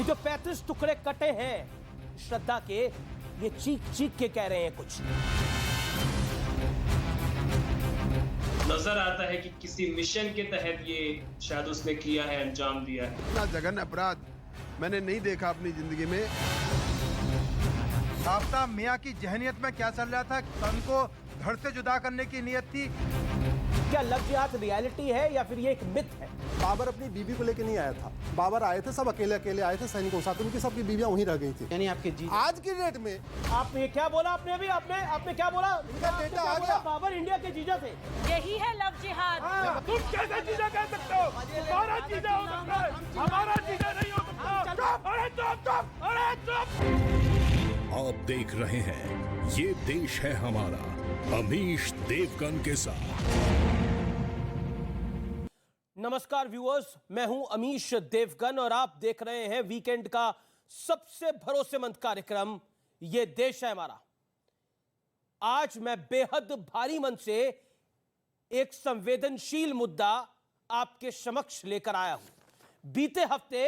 जो 35 टुकड़े कटे हैं श्रद्धा के, ये चीख चीख के कह रहे हैं कुछ। नजर आता है कि किसी मिशन के तहत ये शायद उसने किया है, अंजाम दिया है। इतना जघन्य अपराध मैंने नहीं देखा अपनी जिंदगी में। आफ्ताब मियां की जहनियत में क्या चल रहा था? तन को धड़ से जुदा करने की नियत थी। क्या लव जिहाद रियलिटी है या फिर ये एक मिथ है? बाबर अपनी बीवी को लेकर नहीं आया था। बाबर आए थे, सब अकेले अकेले आए थे सैनिकों के साथ, उनकी सबकी बीवियां वहीं रह गई थी। यानी आपके जी आज की डेट में आपने क्या बोला? आपने क्या बोला? बेटा आ गया। बाबर इंडिया के जीजा थे। यही है लव जिहाद। तुम कैसे जीजा कह सकते हो? हमारा जीजा हो सकता है, हमारा जीजा नहीं हो सकता। अरे चुप! अरे चुप! आप देख रहे हैं ये देश है हमारा, अमीश देवगन के साथ। नमस्कार व्यूअर्स, मैं हूं अमीश देवगन और आप देख रहे हैं वीकेंड का सबसे भरोसेमंद कार्यक्रम ये देश है हमारा। आज मैं बेहद भारी मन से एक संवेदनशील मुद्दा आपके समक्ष लेकर आया हूं। बीते हफ्ते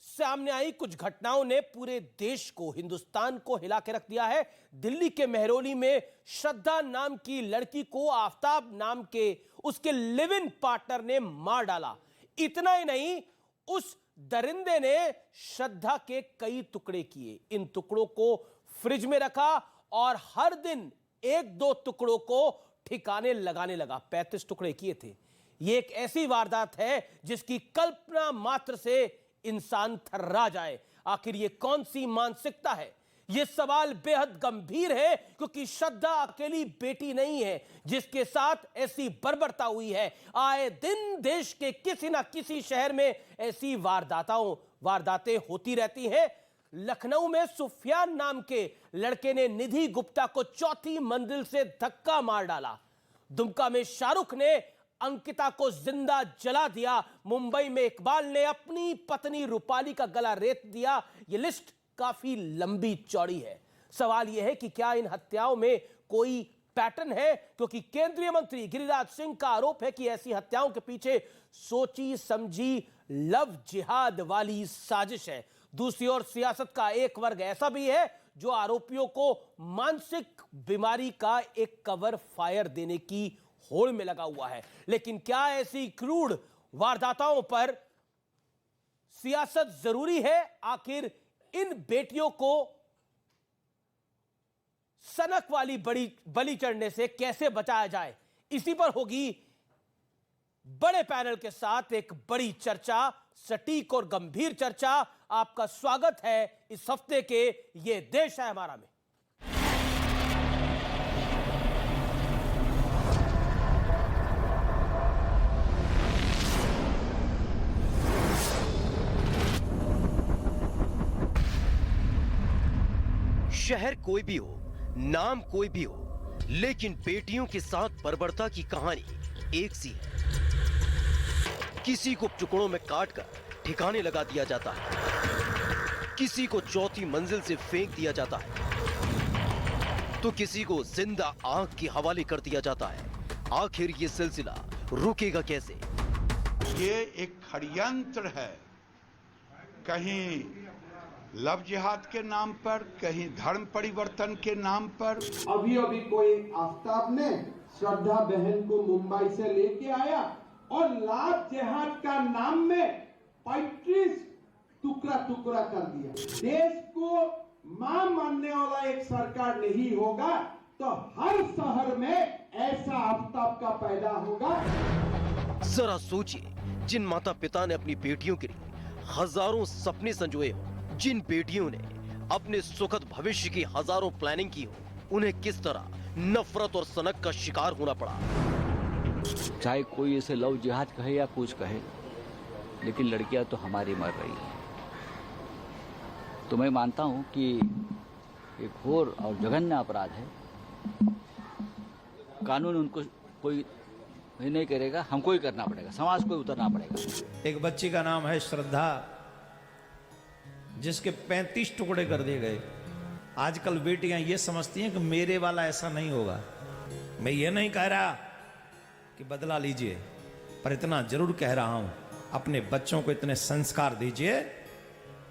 सामने आई कुछ घटनाओं ने पूरे देश को, हिंदुस्तान को हिला के रख दिया है। दिल्ली के मेहरौली में श्रद्धा नाम की लड़की को आफ्ताब नाम के उसके लिव इन पार्टनर ने मार डाला। इतना ही नहीं, उस दरिंदे ने श्रद्धा के कई टुकड़े किए। इन टुकड़ों को फ्रिज में रखा और हर दिन एक दो टुकड़ों को ठिकाने लगाने लगा। 35 टुकड़े किए थे। यह एक ऐसी वारदात है जिसकी कल्पना मात्र से इंसान थर्रा जाए। आखिर ये कौन सी मानसिकता है? यह सवाल बेहद गंभीर है, क्योंकि श्रद्धा अकेली बेटी नहीं है जिसके साथ ऐसी बर्बरता हुई है। आए दिन देश के किसी ना किसी शहर में ऐसी वारदातें होती रहती हैं। लखनऊ में सुफियान नाम के लड़के ने निधि गुप्ता को चौथी मंजिल से धक्का मार डाला। दुमका में शाहरुख ने अंकिता को जिंदा जला दिया। मुंबई में इकबाल ने अपनी पत्नी रूपाली का गला रेत दिया। यह लिस्ट काफी लंबी चौड़ी है। सवाल यह है कि क्या इन हत्याओं में कोई पैटर्न है? क्योंकि केंद्रीय मंत्री गिरिराज सिंह का आरोप है कि ऐसी हत्याओं के पीछे सोची समझी लव जिहाद वाली साजिश है। दूसरी ओर सियासत का एक वर्ग ऐसा भी है जो आरोपियों को मानसिक बीमारी का एक कवर फायर देने की होड़ में लगा हुआ है। लेकिन क्या ऐसी क्रूर वारदातों पर सियासत जरूरी है? आखिर इन बेटियों को सनक वाली बलि चढ़ने से कैसे बचाया जाए? इसी पर होगी बड़े पैनल के साथ एक बड़ी चर्चा, सटीक और गंभीर चर्चा। आपका स्वागत है इस हफ्ते के ये देश है हमारा में। शहर कोई भी हो, नाम कोई भी हो, लेकिन बेटियों के साथ बर्बरता की कहानी एक सी है। किसी को टुकड़ों में काटकर ठिकाने लगा दिया जाता है, किसी को चौथी मंजिल से फेंक दिया जाता है, तो किसी को जिंदा आग के हवाले कर दिया जाता है। आखिर ये सिलसिला रुकेगा कैसे? ये एक षड्यंत्र है, कहीं लव जिहाद के नाम पर, कहीं धर्म परिवर्तन के नाम पर। अभी कोई आफ्ताब ने श्रद्धा बहन को मुंबई से लेके आया और लव जिहाद का नाम में 35 टुकड़ा कर दिया। देश को मां मानने वाला एक सरकार नहीं होगा तो हर शहर में ऐसा आफ्ताब का पैदा होगा। जरा सोचिए, जिन माता पिता ने अपनी बेटियों के लिए हजारों सपने संजोए हो, जिन बेटियों ने अपने सुखद भविष्य की हजारों प्लानिंग की हो, उन्हें किस तरह नफरत और सनक का शिकार होना पड़ा। चाहे कोई इसे लव जिहाद कहे या कुछ कहे, लेकिन लड़कियां तो हमारी मर रही है। तो मैं मानता हूं कि एक घोर और जघन्य अपराध है। कानून उनको कोई नहीं करेगा, हमको ही करना पड़ेगा, समाज को ही उतरना पड़ेगा। एक बच्ची का नाम है श्रद्धा, जिसके 35 टुकड़े कर दिए गए। आजकल बेटियां ये समझती हैं कि मेरे वाला ऐसा नहीं होगा। मैं ये नहीं कह रहा कि बदला लीजिए, पर इतना जरूर कह रहा हूं, अपने बच्चों को इतने संस्कार दीजिए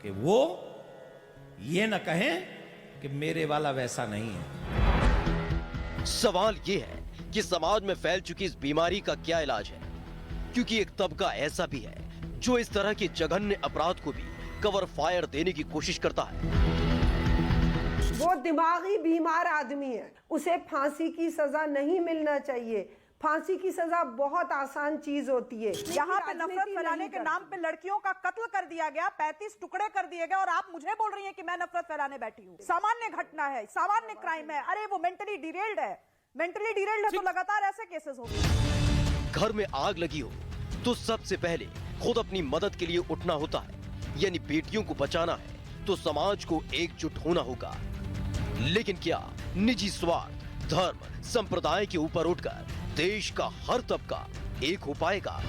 कि कि वो ये न कहें कि मेरे वाला वैसा नहीं है। सवाल ये है कि समाज में फैल चुकी इस बीमारी का क्या इलाज है, क्योंकि एक तबका ऐसा भी है जो इस तरह के जघन्य अपराध को भी कवर फायर देने की कोशिश करता है। वो दिमागी बीमार आदमी है, उसे फांसी की सजा नहीं मिलना चाहिए। फांसी की सजा बहुत आसान चीज होती है। यहाँ पे नफरत फैलाने के नाम पे लड़कियों का कत्ल कर दिया गया, 35 टुकड़े कर दिए गए, और आप मुझे बोल रही हैं कि मैं नफरत फैलाने बैठी हूँ। सामान्य घटना है, सामान्य क्राइम है। अरे वो मेंटली डिरेल्ड है, मेंटली डिरेल्ड है तो लगातार ऐसे केसेस होंगे। घर में आग लगी हो तो सबसे पहले खुद अपनी मदद के लिए उठना होता है, यानी बेटियों को बचाना है तो समाज को एकजुट होना होगा। लेकिन क्या निजी स्वार्थ, धर्म, संप्रदाय के ऊपर उठकर देश का हर तबका एक हो पाएगा?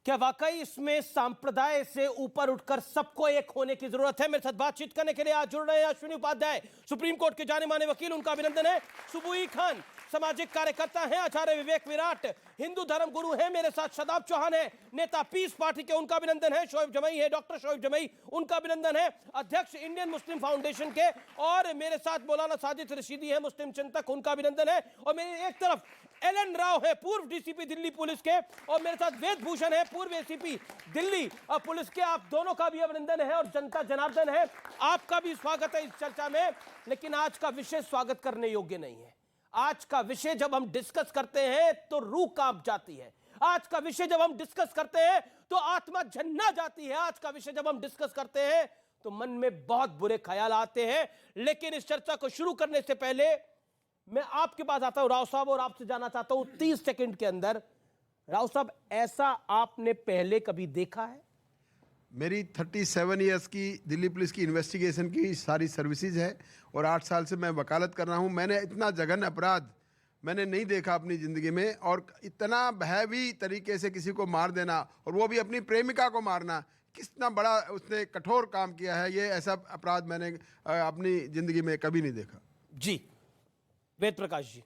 क्या वाकई इसमें सांप्रदाय से ऊपर उठकर सबको एक होने की जरूरत है? मेरे साथ बातचीत करने के लिए आज जुड़ रहे हैं अश्विनी उपाध्याय, सुप्रीम कोर्ट के जाने माने वकील, उनका अभिनंदन है। सुबुई खान सामाजिक कार्यकर्ता हैं, आचार्य विवेक विराट हिंदू धर्म गुरु हैं, मेरे साथ शदाब चौहान है, नेता पीस पार्टी के, उनका अभिनंदन है। शोएब जमई है, डॉक्टर शोएब जमई, उनका अभिनंदन है, अध्यक्ष इंडियन मुस्लिम फाउंडेशन के, और मेरे साथ मौलाना साजिद रशीदी है, मुस्लिम चिंतक, उनका अभिनंदन है। और मेरी एक तरफ एलन राव है, पूर्व डीसीपी दिल्ली पुलिस के, और मेरे साथ वेद भूषण है, पूर्व एसीपी दिल्ली पुलिस के। आप दोनों का भी अभिनंदन है और जनता जनार्दन है, आपका भी स्वागत है इस चर्चा में। लेकिन आज का विषय स्वागत करने योग्य नहीं है। आज का विषय जब हम डिस्कस करते हैं तो रूह कांप जाती है। आज का विषय जब हम डिस्कस करते हैं तो आत्मा झन्ना जाती है। आज का विषय जब हम डिस्कस करते हैं तो मन में बहुत बुरे ख्याल आते हैं। लेकिन इस चर्चा को शुरू करने से पहले मैं आपके पास आता हूं राव साहब, और आपसे जानना चाहता हूं 30 सेकंड के अंदर, राव साहब, ऐसा आपने पहले कभी देखा है? मेरी 37 इयर्स की दिल्ली पुलिस की इन्वेस्टिगेशन की सारी सर्विसेज है और 8 साल से मैं वकालत कर रहा हूं। मैंने इतना जघन्य अपराध मैंने नहीं देखा अपनी ज़िंदगी में, और इतना भयावी तरीके से किसी को मार देना, और वो भी अपनी प्रेमिका को मारना, कितना बड़ा उसने कठोर काम किया है। ये ऐसा अपराध मैंने अपनी ज़िंदगी में कभी नहीं देखा। जी वेद प्रकाश जी।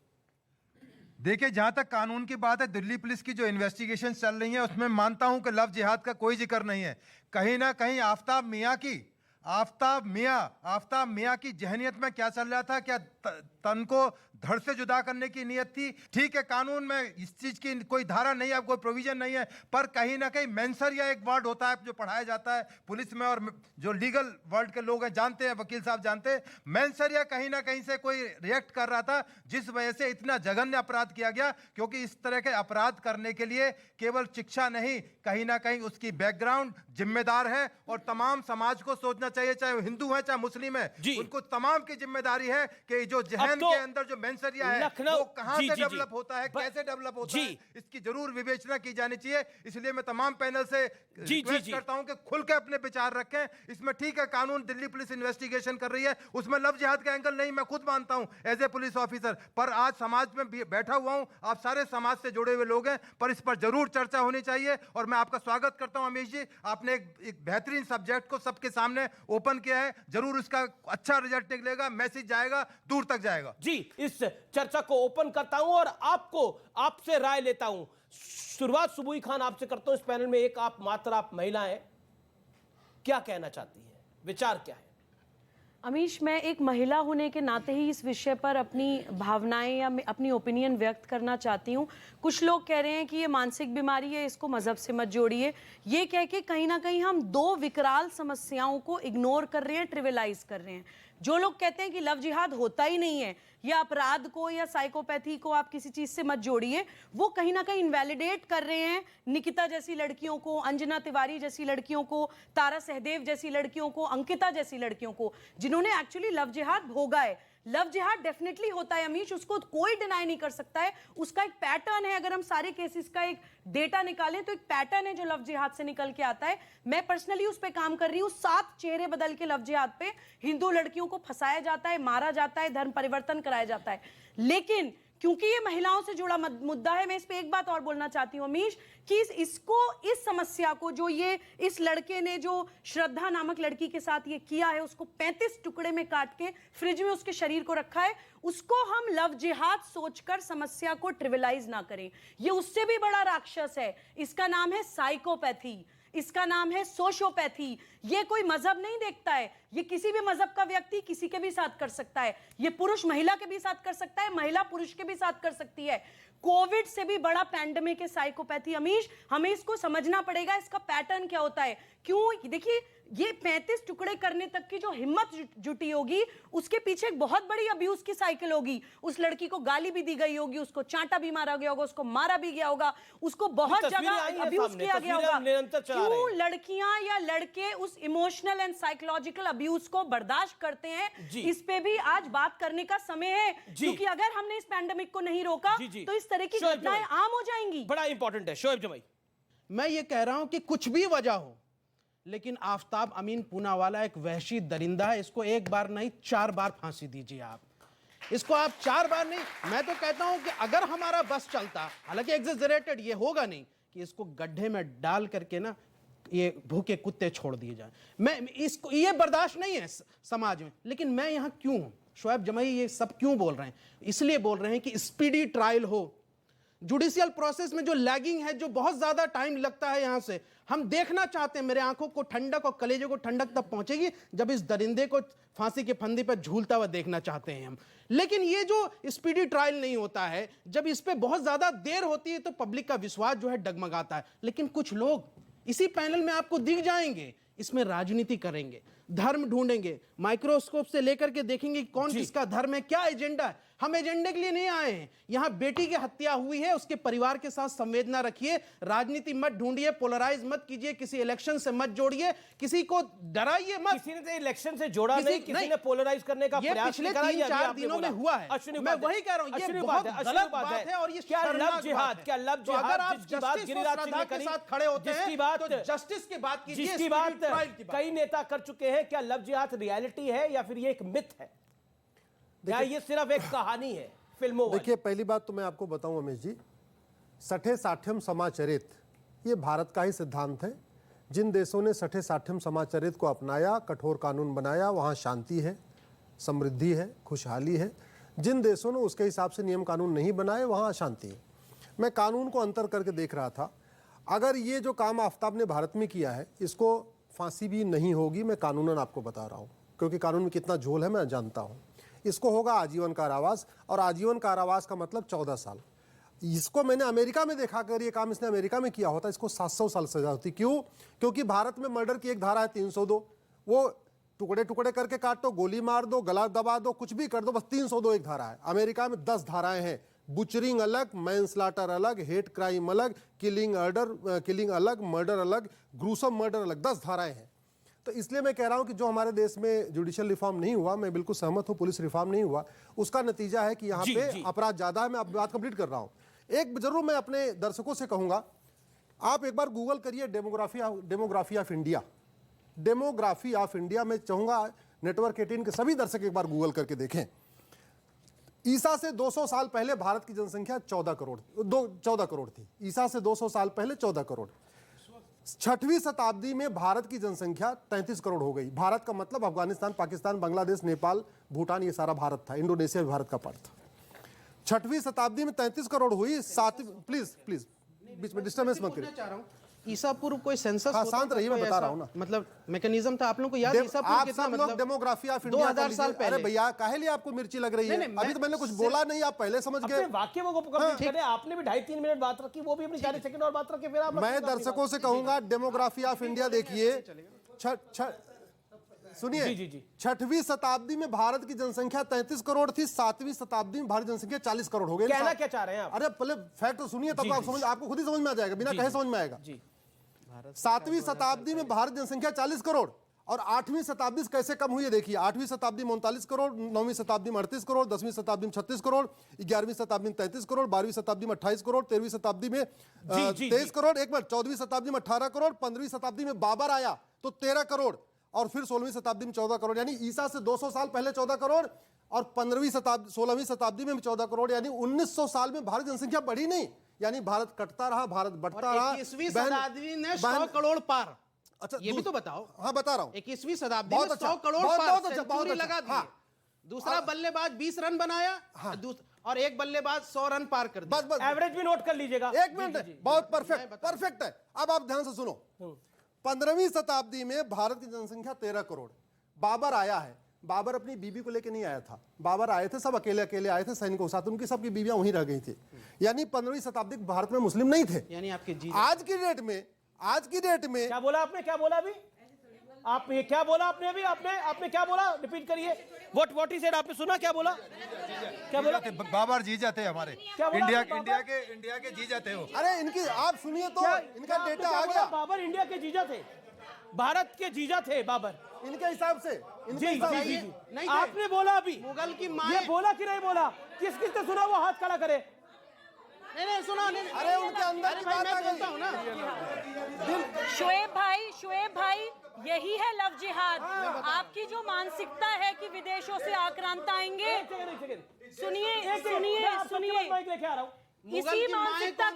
देखिए, जहां तक कानून की बात है, दिल्ली पुलिस की जो इन्वेस्टिगेशन चल रही है उसमें मानता हूं कि लव जिहाद का कोई जिक्र नहीं है। कहीं ना कहीं आफ्ताब मियां की जहनियत में क्या चल रहा था? क्या तन को धड़ से जुदा करने की नियत थी? ठीक है, कानून में इस चीज की कोई धारा नहीं है, कोई प्रोविजन नहीं है, पर कहीं ना कहीं मेंसरिया एक वर्ड होता है जो पढ़ाया जाता है पुलिस में, और जो लीगल वर्ल्ड के लोग हैं जानते हैं, वकील साहब जानते हैं, मेंसरिया कहीं ना कहीं से कोई रिएक्ट कर रहा था, जिस वजह से इतना जघन्य अपराध किया गया। क्योंकि इस तरह के अपराध करने के लिए केवल शिक्षा नहीं, कहीं ना कहीं उसकी बैकग्राउंड जिम्मेदार है, और तमाम समाज को सोचना चाहिए, चाहे हिंदू है चाहे मुस्लिम है, उनको तमाम की जिम्मेदारी है कि जो जहन के अंदर जो मेंसरिया है वो कहां से डेवलप होता है, कैसे डेवलप होता है, इसकी जरूर विवेचना की जानी चाहिए। इसलिए मैं तमाम पैनल से रिक्वेस्ट करता हूं कि खुल के अपने विचार रखें। इसमें ठीक है, कानून दिल्ली पुलिस इन्वेस्टिगेशन कर रही है, उसमें लव जिहाद का एंगल नहीं, मैं खुद मानता हूं एज ए पुलिस ऑफिसर, पर आज समाज में बैठा हुआ हूं, आप सारे समाज से जुड़े हुए लोग हैं, पर इस पर जरूर चर्चा होनी चाहिए। और मैं आपका स्वागत करता हूं अमीश जी, आपने एक बेहतरीन सब्जेक्ट को सबके सामने ओपन किया है, जरूर इसका अच्छा रिजल्ट निकलेगा, मैसेज जाएगा, दूर तक जाएगा। जी, इस चर्चा को ओपन करता हूं और आपसे राय लेता हूं। शुरुआत सुबुई खान आपसे करता हूं इस पैनल में। एक आप महिला हैं, क्या कहना चाहती है, विचार क्या है? अमीश, मैं एक महिला होने के नाते ही इस विषय पर अपनी भावनाएं या अपनी ओपिनियन व्यक्त करना चाहती हूँ। कुछ लोग कह रहे हैं कि ये मानसिक बीमारी है, इसको मजहब से मत जोड़िए। ये कह के कहीं ना कहीं हम दो विकराल समस्याओं को इग्नोर कर रहे हैं, ट्रिविलाइज कर रहे हैं। जो लोग कहते हैं कि लव जिहाद होता ही नहीं है, या अपराध को या साइकोपैथी को आप किसी चीज से मत जोड़िए, वो कहीं ना कहीं इनवैलिडेट कर रहे हैं निकिता जैसी लड़कियों को, अंजना तिवारी जैसी लड़कियों को, तारा सहदेव जैसी लड़कियों को, अंकिता जैसी लड़कियों को, जिन्होंने एक्चुअली लव जिहाद भोगा है। लव जिहाद डेफिनेटली होता है अमीश, उसको कोई डिनाई नहीं कर सकता है। उसका एक पैटर्न है, अगर हम सारे केसेस का एक डेटा निकालें तो एक पैटर्न है जो लव जिहाद से निकल के आता है। मैं पर्सनली उस पे काम कर रही हूँ। 7 चेहरे बदल के लव जिहाद पे हिंदू लड़कियों को फंसाया जाता है, मारा जाता है, धर्म परिवर्तन कराया जाता है। लेकिन क्योंकि ये महिलाओं से जुड़ा मुद्दा है, मैं इस पे एक बात और बोलना चाहती हूँ अमीश, कि इस समस्या को जो ये इस लड़के ने जो श्रद्धा नामक लड़की के साथ ये किया है, उसको 35 टुकड़े में काट के फ्रिज में उसके शरीर को रखा है, उसको हम लव जिहाद सोचकर समस्या को ट्रिविलाइज ना करें। ये उससे भी बड़ा राक्षस है, इसका नाम है साइकोपैथी। इसका नाम है सोशियोपैथी। ये कोई मजहब नहीं देखता है, ये किसी भी मजहब का व्यक्ति किसी के भी साथ कर सकता है। ये पुरुष महिला के भी साथ कर सकता है, महिला पुरुष के भी साथ कर सकती है। कोविड से भी बड़ा पैंडेमिक है साइकोपैथी। अमीश, हमें इसको समझना पड़ेगा, इसका पैटर्न क्या होता है। क्यों, देखिए ये 35 टुकड़े करने तक की जो हिम्मत जुटी होगी, उसके पीछे एक बहुत बड़ी अब्यूज की साइकिल होगी। उस लड़की को गाली भी दी गई होगी, उसको चांटा भी मारा गया होगा, उसको मारा भी गया होगा, उसको बहुत जगह अब्यूज किया गया होगा। क्यों लड़कियां या लड़के उस इमोशनल एंड साइकोलॉजिकल अब्यूज को बर्दाश्त करते हैं, इस पे भी आज बात करने का समय है। क्योंकि अगर हमने इस पैंडेमिक को नहीं रोका तो इस तरह की घटनाएं आम हो जाएंगी। बड़ा इंपॉर्टेंट है शोएब जमाई। मैं ये कह रहा हूं कि कुछ भी वजह हो, लेकिन आफ्ताब अमीन पूनावाला एक वहशी दरिंदा है। इसको एक बार नहीं 4 बार फांसी दीजिए आप। इसको आप 4 बार नहीं, मैं तो कहता हूं कि अगर हमारा बस चलता, हालांकि एग्जेजरेटेड ये होगा नहीं, कि इसको गड्ढे में डाल करके ना ये भूखे कुत्ते छोड़ दिए जाए। मैं इसको, ये बर्दाश्त नहीं है समाज में। लेकिन मैं यहां क्यों हूं, शोएब जमाई ये सब क्यों बोल रहे हैं? इसलिए बोल रहे हैं कि स्पीडी ट्रायल हो। जुडिशियल प्रोसेस में जो लैगिंग है, जो बहुत ज्यादा टाइम लगता है, यहां से हम देखना चाहते हैं। मेरे आंखों को ठंडक और कलेजे को ठंडक तब पहुंचेगी जब इस दरिंदे को फांसी के फंदे पर झूलता हुआ देखना चाहते हैं हम। लेकिन ये जो स्पीडी ट्रायल नहीं होता है, जब इस पे बहुत ज्यादा देर होती है तो पब्लिक का विश्वास जो है डगमगाता है। लेकिन कुछ लोग इसी पैनल में आपको दिख जाएंगे, इसमें राजनीति करेंगे, धर्म ढूंढेंगे, माइक्रोस्कोप से लेकर के देखेंगे कौन किसका धर्म है, क्या एजेंडा है। हम एजेंडे के लिए नहीं आए हैं। यहां बेटी की हत्या हुई है, उसके परिवार के साथ संवेदना रखिए, राजनीति मत ढूंढिए, पोलराइज मत कीजिए, किसी इलेक्शन से मत जोड़िए, किसी को डराइए मत। किसी ने तो इलेक्शन से जोड़ा नहीं, किसी ने पोलराइज करने का प्रयास पिछले 3-4 दिनों में हुआ है। मैं वही कह रहा हूं, ये बहुत गलत बात है और ये क्या लव जिहाद, क्या लव जिहाद, अगर आप जिसकी बात गिरिराज सिंह ने के करी, साथ खड़े होते हैं जिसकी बात, तो जस्टिस की बात कीजिए, जिसकी बात कई नेता कर चुके हैं, क्या लव जिहाद रियलिटी है या फिर ये एक मिथ है, या ये सिर्फ एक कहानी है फिल्मों? देखिए, पहली बात तो मैं आपको बताऊं अमेश जी, सठे साठ्यम समाचरित ये भारत का ही सिद्धांत है। जिन देशों ने सठे साठ्यम समाचरित को अपनाया, कठोर कानून बनाया, वहाँ शांति है, समृद्धि है, खुशहाली है। जिन देशों ने उसके हिसाब से नियम कानून नहीं बनाए, वहाँ अशांति है। मैं कानून को अंतर करके देख रहा था। अगर ये जो काम आफ्ताब ने भारत में किया है, इसको फांसी भी नहीं होगी, मैं कानूनन आपको बता रहा हूँ, क्योंकि कानून में कितना झोल है मैं जानता हूँ। इसको होगा आजीवन कारावास, और आजीवन कारावास का मतलब 14 साल। इसको मैंने अमेरिका में देखा, अगर ये काम इसने अमेरिका में किया होता इसको 700 साल सजा होती। क्यों? क्योंकि भारत में मर्डर की एक धारा है 302, वो टुकड़े टुकड़े करके काटो, गोली मार दो, गला दबा दो, कुछ भी कर दो, बस 302 एक धारा है। अमेरिका में 10 धाराएं हैं, बुचरिंग अलग, मैनस्लाटर अलग, हेट क्राइम अलग, किलिंग अलग, मर्डर अलग, ग्रूसम मर्डर अलग, 10 धाराएं हैं। तो इसलिए मैं कह रहा हूं कि जो हमारे देश में जुडिशियल रिफॉर्म नहीं हुआ, मैं बिल्कुल सहमत हूं, पुलिस रिफॉर्म नहीं हुआ, उसका नतीजा है कि यहाँ पे अपराध ज्यादा है। मैं अब बात कंप्लीट कर रहा हूं। एक जरूर मैं अपने दर्शकों से कहूंगा, आप एक बार गूगल करिए demography of India. Demography of India में चाहूंगा नेटवर्क 18 के सभी दर्शक एक बार गूगल करके देखें। ईसा से 200 साल पहले भारत की जनसंख्या 14 करोड़ थी। ईसा से 200 साल पहले 14 करोड़। 6वीं शताब्दी में भारत की जनसंख्या 33 करोड़ हो गई। भारत का मतलब अफगानिस्तान, पाकिस्तान, बांग्लादेश, नेपाल, भूटान, ये सारा भारत था। इंडोनेशिया भी भारत का पार्ट था। 6वीं शताब्दी में 33 करोड़ हुई। प्लीज बीच में डिस्टर्बेंस मत करिए। ईसा पूर्व कोई सेंसस शांत रहिए, मैं बता रहा हूं ना, मतलब मैकेनिज्म था। आप लोगों को याद है ईसा पूर्व कितना, मतलब डेमोग्राफी ऑफ इंडिया 2000 साल पहले। अरे भैया, काहे लिए आपको मिर्ची लग रही है? अभी तो मैंने कुछ बोला नहीं, आप पहले समझ गए। वाक्य वो कंप्लीट करें। आपने भी 2.5-3 मिनट बात रखी, वो भी अपनी 40 सेकंड और बात रखे, फिर आप। मैं दर्शकों से कहूंगा डेमोग्राफी ऑफ इंडिया देखिए। सुनिए, 6वीं शताब्दी में भारत की जनसंख्या 33 करोड़ थी। 7वीं शताब्दी में भारत जनसंख्या 40 करोड़ हो गई। कहना क्या चाह रहे हैं आप? अरे पहले फैक्ट तो सुनिए, तब आप समझ, आपको खुद ही समझ में आ जाएगा, बिना कहे समझ में आएगा। 7वीं शताब्दी में भारत जनसंख्या 40 करोड़, और 8वीं शताब्दी से कैसे कम हुई है देखिए। 8वीं शताब्दी में 39 करोड़, 9वीं शताब्दी में 38 करोड़, 10वीं शताब्दी में 36 करोड़, 11वीं शताब्दी में 33 करोड़, 12वीं शताब्दी में 28 करोड़, 13वीं शताब्दी में 23 करोड़, 14वीं शताब्दी में 18 करोड़, 15वीं शताब्दी में बाबर आया तो 13 करोड़, और फिर 16वीं शताब्दी में 14 करोड़। यानी ईसा से 200 साल पहले 14 करोड़, और 16वीं शताब्दी में 14 करोड़। यानी 1900 साल में भारत जनसंख्या बढ़ी नहीं, यानी भारत कटता रहा, भारत बढ़ता रहा। 21वीं शताब्दी ने 100 करोड़ पार। अच्छा, ये भी तो बताओ। हाँ, बता रहा हूँ। 21वीं शताब्दी में 100 करोड़ पार, सेंचुरी लगा दी। दूसरा बल्लेबाज 20 रन बनाया, और एक बल्लेबाज 100 रन पार कर दिया। एवरेज भी नोट कर लीजिएगा। एक मिनट, बहुत परफेक्ट है। अब आप ध्यान से सुनो। 15वीं शताब्दी में भारत की जनसंख्या 13 करोड़। बाबर आया है, बाबर अपनी बीबी को लेकर नहीं आया था, बाबर आए थे सब अकेले अकेले आए थे सैनिकों के साथ, उनकी सबकी बीवियां वहीं रह गई थी। यानी 15वीं शताब्दी भारत में मुस्लिम नहीं थे। यानी आपके आज की डेट में क्या बोला आपने, क्या बोला अभी आप, ये क्या बोला आपने अभी, आपने क्या बोला, रिपीट करिए। व्हाट ही सेड, आपने सुना क्या बोला, क्या बोला? बाबर जीजा थे हमारे, क्या बोला? इंडिया के जीजा थे वो। अरे इनकी आप सुनिए तो, इनका डेटा आ गया। बाबर इंडिया के जीजा थे, भारत के जीजा थे बाबर इनके हिसाब से। जी। आपने बोला अभी मुगल की माँ, ये बोला कि नहीं बोला? किसने सुना वो हाथ खड़ा करे। नहीं सुना नहीं। अरे उनके अंदर की बात आ गई। हूं ना शोएब भाई यही है लव जिहाद। आपकी जो मानसिकता है कि विदेशों से आक्रांत आएंगे, सुनिए इसी मानसिकता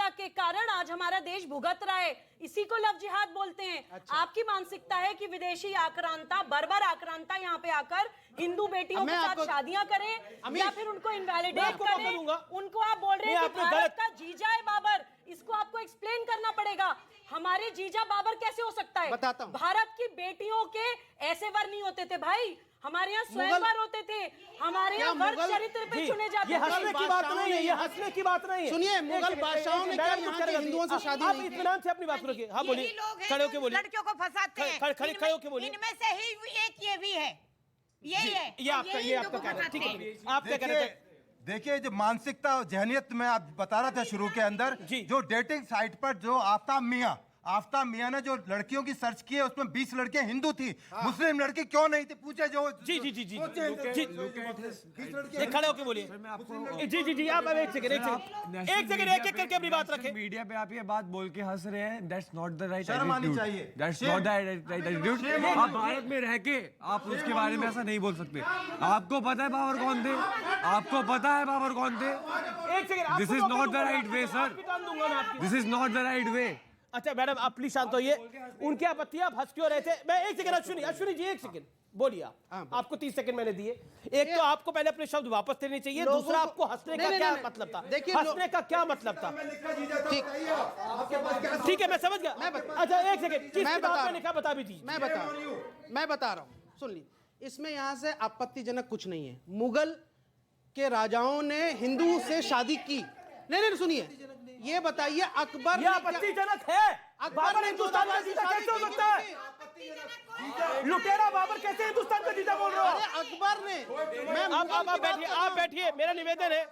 के कारण आज हमारा देश भुगत रहा है। इसी को लव जिहाद बोलते हैं। अच्छा। आपकी मानसिकता है कि विदेशी आक्रांता, बर्बर आक्रांता यहाँ पे आकर हिंदू बेटियों के साथ शादियां करें या फिर उनको इनवैलिडेट करें। उनको आप बोल रहे हैं कि भारत का जीजा है बाबर। इसको आपको एक्सप्लेन करना पड़ेगा। हमारे जीजा बाबर कैसे हो सकता है? बताता हूं। भारत की बेटियों के ऐसे वर नहीं होते थे भाई, हमारे यहाँ स्वयंवर होते थे, हमारे यहाँ वर्ग चरित्र पे चुने जाते थे। ये हंसने की बात नहीं है, ये हंसने की बात नहीं है। सुनिए, मुगल बादशाहों ने क्या यहाँ के हिंदुओं से शादी नहीं की? आप इत्मीनान से अपनी बात रखिए। हाँ बोलिए, खड़े होके बोलिए। लड़कियों को फंसाते हैं, खड़े होके बोलिए। इनमें से ही एक ये भी है, यही है। ये आपका कहना है, ठीक है। आप क्या कहना चाहते हैं? देखिए, जो मानसिकता और जहनियत में आप बता रहा था शुरू के अंदर, जो डेटिंग साइट पर जो आफ्ताब मियां ने जो लड़कियों की सर्च की है उसमें 20 लड़कियां हिंदू थी, मुस्लिम लड़की क्यों नहीं थी? पूछे जो जी खड़े होके बोलिए। जी आप एक सेकंड एक करके अपनी बात रखें। मीडिया पे आप ये बात बोल के हंस रहे हैं, दैट्स नॉट द राइट शर्म आनी चाहिए। That's not the right attitude. आप भारत में रह के आप उसके बारे में ऐसा नहीं बोल सकते। आपको पता है बाबर कौन थे? आपको पता है बाबर कौन थे? एक second, this is not the right way sir, this is not the right way. अच्छा मैडम, आप प्लीज शांत होइए। उनकी आपत्ति, आप हंस क्यों रहे थे? मैं एक सेकंड, अश्विनी जी एक सेकंड बोलिए। आपको 30 सेकंड मैंने दिए। एक तो आपको पहले अपने शब्द वापस लेने चाहिए, दूसरा आपको हंसने का क्या मतलब था? हंसने का क्या मतलब था? ठीक है, मैं समझ गया। अच्छा एक सेकंड, किस किताब में लिखा बता भी दीजिए। मैं बता रहा हूँ, सुन ली। इसमें यहाँ से आपत्तिजनक कुछ नहीं है। मुगल के राजाओं ने हिंदू से शादी की। नहीं सुनिए, ये बताइए अकबर, ये आपत्तिजनक है? बाबर हिंदुस्तान का जीजा कैसे हो सकता है? लुटेरा बाबर कैसे हिंदुस्तान का जीजा बोल रहे हो? अरे अकबर ने, आप बैठिए, मेरा निवेदन है।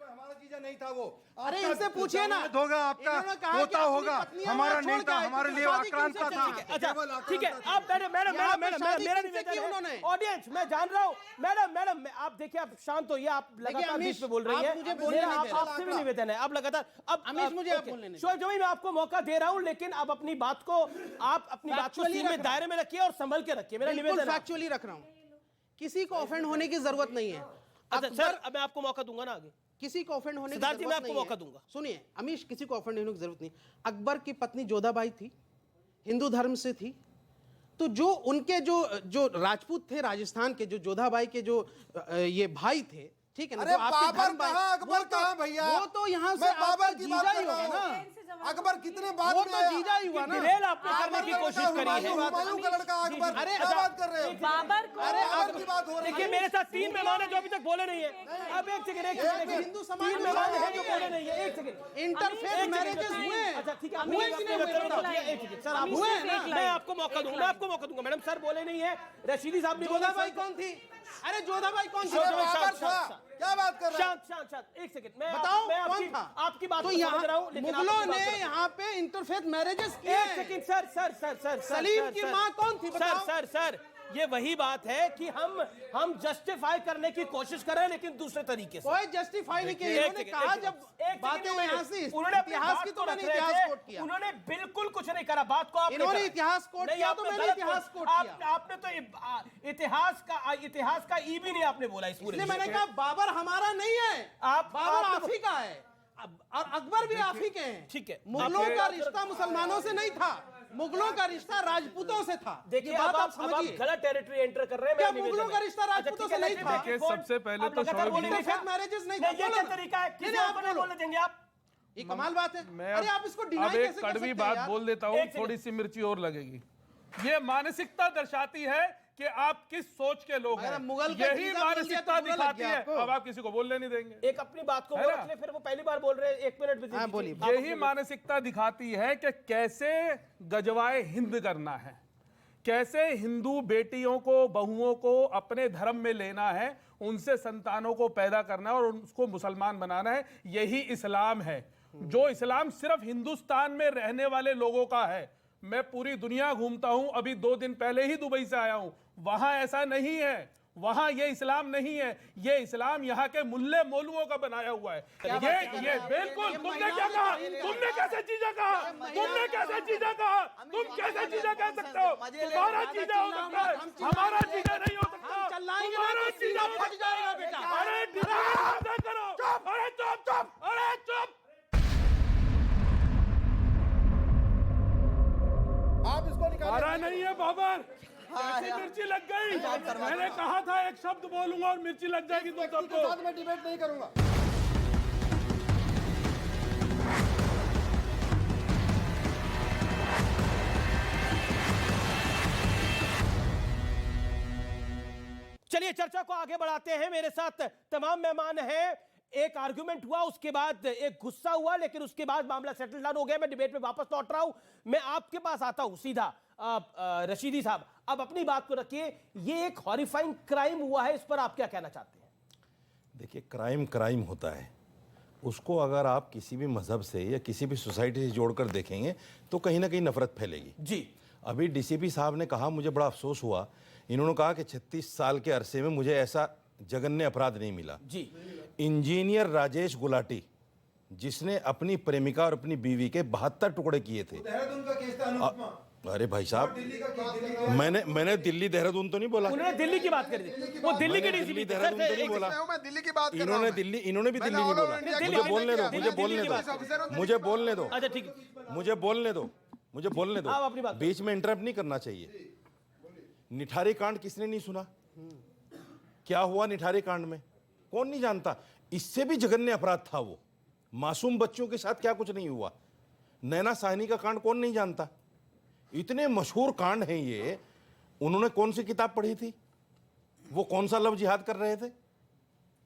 हमारा जीजा नहीं था वो। अरे इनसे पूछिए ना। होगा आपका होता होगा, हमारा नहीं था, हमारे लिए आक्रांत था। अच्छा ठीक है, आप मैडम मेरा निवेदन है। ऑडियंस, मैं जान रहा हूँ मैडम, आप देखिए, आप शांत होइए। आप लगातार बीच में बोल रही है, मेरा आपसे भी निवेदन है, आप लगातार। अब मुझे आप बोलने शोएब जमील, मैं आपको मौका दे रहा हूँ, लेकिन आप अपनी बात को सीमित दायरे में रखिए और संभल के रखिए। मेरा निवेदन है, फैक्चुअली रख रहा हूँ। किसी को ऑफेंड होने की जरूरत नहीं है। अच्छा सर, अब मैं आपको मौका दूंगा ना आगे। किसी को ऑफेंड होने की जरूरत नहीं है। मैं आपको मौका दूंगा। सुनिए अमीश, किसी को ऑफेंड होने की जरूरत नहीं। अकबर की पत्नी जोधाबाई थी, हिंदू धर्म से थी। तो जो उनके जो राजपूत थे राजस्थान के, जो जोधाबाई के जो ये भाई थे, ठीक है ना? अरे बाबर कहाँ, अकबर कहाँ भैया? वो तो यहाँ से बाबर की बात ही होगा ना। अकबर कितने बाद वो में तो जीजा ही हुआ ना। डिरेल आपने करने की कोशिश करी है। हुमायूं का लड़का अकबर, अरे क्या बात कर रहे हो? बाबर को, अरे बाबर की बात हो रही है। देखिए, मेरे साथ 3 मेहमान हैं जो अभी तक बोले नहीं है। अब एक सेकंड, हिंदू समाज 3 मेहमान हैं जो बोले नहीं है। एक सेकंड, इंटरफेथ मैरिजेस हुए। अच्छा ठीक है, एक सेकंड सर, आप हुए ना? मैं आपको मौका दूंगा। मैडम सर बोले नहीं है। रशीदी साहब ने बोला। जोधाबाई कौन थी? अरे जोधाबाई कौन थी? क्या बात कर रहे हैं? शांत एक सेकंड, मैं बताओ कौन था? आपकी बात तो समझ रहा हूं, लेकिन मुगलों ने यहाँ पे इंटरफेथ मैरिजेस किए। एक सेकंड सर, सलीम की माँ कौन थी? सर, ये वही बात है कि हम जस्टिफाई करने की कोशिश कर रहे हैं, लेकिन दूसरे तरीके से। कोई जस्टिफाई नहीं किया। इन्होंने कहा जब बातें यहाँ से इतिहास की, तो मैंने इतिहास कोट किया। उन्होंने बिल्कुल कुछ नहीं करा। बात को आप इन्होंने इतिहास कोट किया, तो मैंने इतिहास कोट किया। आपने तो इतिहास का ई भी नहीं आपने बोला इस पूरे। मैंने कहा बाबर हमारा नहीं है, बाबर आप ही का है, और अकबर भी आप ही के हैं। ठीक है, मुगलों का रिश्ता मुसलमानों से नहीं था, मुगलों का रिश्ता राजपूतों से था। देखिए, बात आप अब समझिए। गलत टेरिटरी एंटर कर रहे हैं। क्या मुगलों का रिश्ता राजपूतों से नहीं था? सबसे पहले तो इंटरफेथ मैरिजेस नहीं था। ये क्या तरीका है? किसी और को नहीं बोलने देंगे आप? ये कमाल बात है। मैं अरे आप इसको डिनाई अब एक कैसे कर कड़वी सकते हैं बात यार? बोल देता हूँ, थोड़ी सी मिर्ची और लगेगी। ये मानसिकता दर्शाती है कि आप किस सोच के लोग हैं। मुगल का यही जीजा बोल दिया तो मानसिकता बुरा लग दिखाती गया है। आपको? अब आप किसी को बोलने नहीं देंगे। एक अपनी बात को है वो ना? रख ले, फिर वो पहली बार बोल रहे हैं, 1 मिनट में बोलिए। यही मानसिकता दिखाती है कि कैसे गजवाए हिंद करना है, कैसे हिंदू बेटियों को, बहुओं को अपने धर्म में लेना है, उनसे संतानों को पैदा करना है और उसको मुसलमान बनाना है। यही इस्लाम है। जो इस्लाम सिर्फ हिंदुस्तान में रहने वाले लोगों का है। मैं पूरी दुनिया घूमता हूं, अभी 2 दिन पहले ही दुबई से आया हूं, वहां ऐसा नहीं है। वहां ये इस्लाम नहीं है, ये इस्लाम यहाँ के मुल्ले मौलुओं का बनाया हुआ है। ये बिल्कुल। तुमने क्या कहा? तुमने कैसे चीजें कहा? तुमने कैसे चीजें कहा? तुम कैसे चीजें कह सकते हो? तुम्हारा चीजें हो सकता है, हमारा चीजें नहीं हो सकता। तुम्हारा चीजें हो सकता है। अरे डिबेट मत करो। अरे चुप चुप, अरे चुप। आप इसको हमारा नहीं है बाबर। कैसी मिर्ची लग गई? मैंने कहा था एक शब्द बोलूंगा और मिर्ची लग जाएगी तुम सबको। साथ मैं डिबेट नहीं करूंगा। चलिए चर्चा को आगे बढ़ाते हैं। मेरे साथ तमाम मेहमान हैं। एक आर्गुमेंट हुआ, उसके बाद एक गुस्सा हुआ, लेकिन उसके बाद मामला सेटल डाउन हो गया। मैं डिबेट में वापस लौट रहा हूं। मैं आपके पास आता हूं सीधा। रशीदी साहब, अब अपनी बात को रखिए। ये एक हॉरिफाइंग क्राइम हुआ है, इस पर आप क्या कहना चाहते हैं? देखिए, क्राइम होता है। उसको अगर आप किसी भी मजहब से या किसी भी सोसाइटी से जोड़कर देखेंगे तो कहीं ना कहीं नफरत फैलेगी। जी। अभी डीसीपी साहब ने कहा, मुझे बड़ा अफसोस हुआ, इन्होंने कहा कि 36 साल के अरसे में मुझे ऐसा जघन्य अपराध नहीं मिला। जी। इंजीनियर राजेश गुलाटी, जिसने अपनी प्रेमिका और अपनी बीवी के 72 टुकड़े किए थे। देहरादून का केस था, अनुपमा। अरे भाई साहब, मैंने दिल्ली देहरादून तो नहीं बोला। उन्होंने दिल्ली की बात करी थी। वो दिल्ली के दिल्ली देहरादून तो नहीं बोला। मैं दिल्ली की बात कर रहा इन्होंने हूं। भी दिल्ली नहीं बोला। मुझे बोलने दो, मुझे बोलने दो, मुझे बोलने दो। अच्छा ठीक है, मुझे बोलने दो, मुझे बोलने दो। बीच में इंटरप्ट नहीं करना चाहिए। निठारी कांड किसने नहीं सुना? क्या हुआ निठारी कांड में? कौन नहीं जानता? इससे भी जघन्य अपराध था वो। मासूम बच्चों के साथ क्या कुछ नहीं हुआ। नैना साहनी का कांड कौन नहीं जानता? इतने मशहूर कांड हैं ये। उन्होंने कौन सी किताब पढ़ी थी? वो कौन सा लव जिहाद कर रहे थे?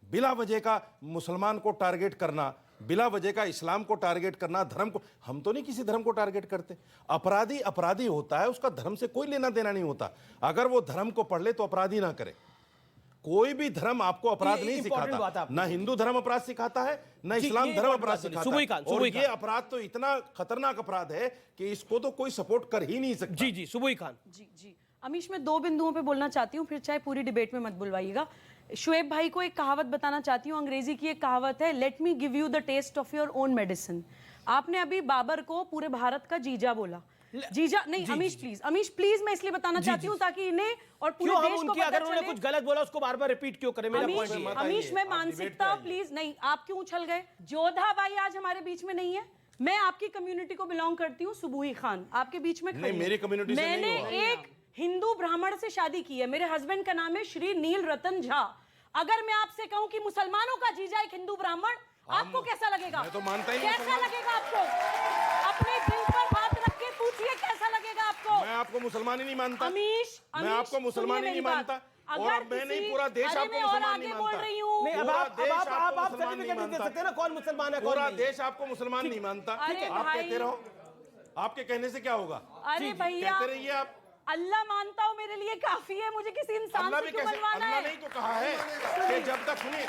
बिला वजह का मुसलमान को टारगेट करना, बिला वजह का इस्लाम को टारगेट करना, धर्म को। हम तो नहीं किसी धर्म को टारगेट करते। अपराधी अपराधी होता है, उसका धर्म से कोई लेना देना नहीं होता। अगर वो धर्म को पढ़ ले तो अपराधी ना करे। कोई भी धर्म आपको अपराध नहीं सिखाता। ना हिंदू धर्म अपराध सिखाता है, ना इस्लाम धर्म अपराध सिखाता है। और ये अपराध तो इतना खतरनाक अपराध है कि इसको तो कोई सपोर्ट कर ही नहीं सकता। जी जी, सुबोई खान। जी अमीश, मैं 2 बिंदुओं पे बोलना चाहती हूँ, फिर चाहे पूरी डिबेट में मत बुलवाइएगा। शुएब भाई को एक कहावत बताना चाहती हूँ। अंग्रेजी की एक कहावत है, let me give you the taste of your own medicine. आपने अभी बाबर को पूरे भारत का जीजा बोला। जीजा नहीं, अमीश प्लीज मैं इसलिए बताना चाहती हूँ ताकि इन्हें और पूरे देश को पता अगर चले। उन्होंने कुछ गलत बोला उसको बार बार रिपीट क्यों करें? अमीश मैं मानसिकता, प्लीज नहीं, आप क्यों उछल गए? जोधा भाई आज हमारे बीच में नहीं है। मैं आपकी कम्युनिटी को बिलोंग करती हूँ। सुबुही खान आपके बीच में खड़ी। मेरी कम्युनिटी से नहीं हुआ। मैंने एक हिंदू ब्राह्मण से शादी की है। मेरे हस्बैंड का नाम है श्री नील रतन झा। अगर मैं आपसे कहूं कि मुसलमानों का जीजा एक हिंदू ब्राह्मण, आपको कैसा लगेगा? मैं तो मानता ही नहीं। कैसा लगेगा आपको? अपने दिल पर बात रख के पूछिए कैसा लगेगा आपको? मैं आपको मुसलमान ही नहीं मानता। अमीश, मैं आपको मुसलमान ही नहीं मानता। और मैं नहीं, पूरा देश आपको मुसलमान नहीं मानता। आप सर्टिफिकेट नहीं दे सकते ना कौन मुसलमान है, पूरा देश आपको मुसलमान नहीं मानता। आप कहते रहो, आपके कहने से क्या होगा? अरे भैया, कहते रहिए आप। अल्लाह मानता हूँ मेरे लिए काफी है। मुझे किसी इंसान से क्यों बनवाना है? अल्लाह नहीं तो कहा है कि जब तक सुनिए,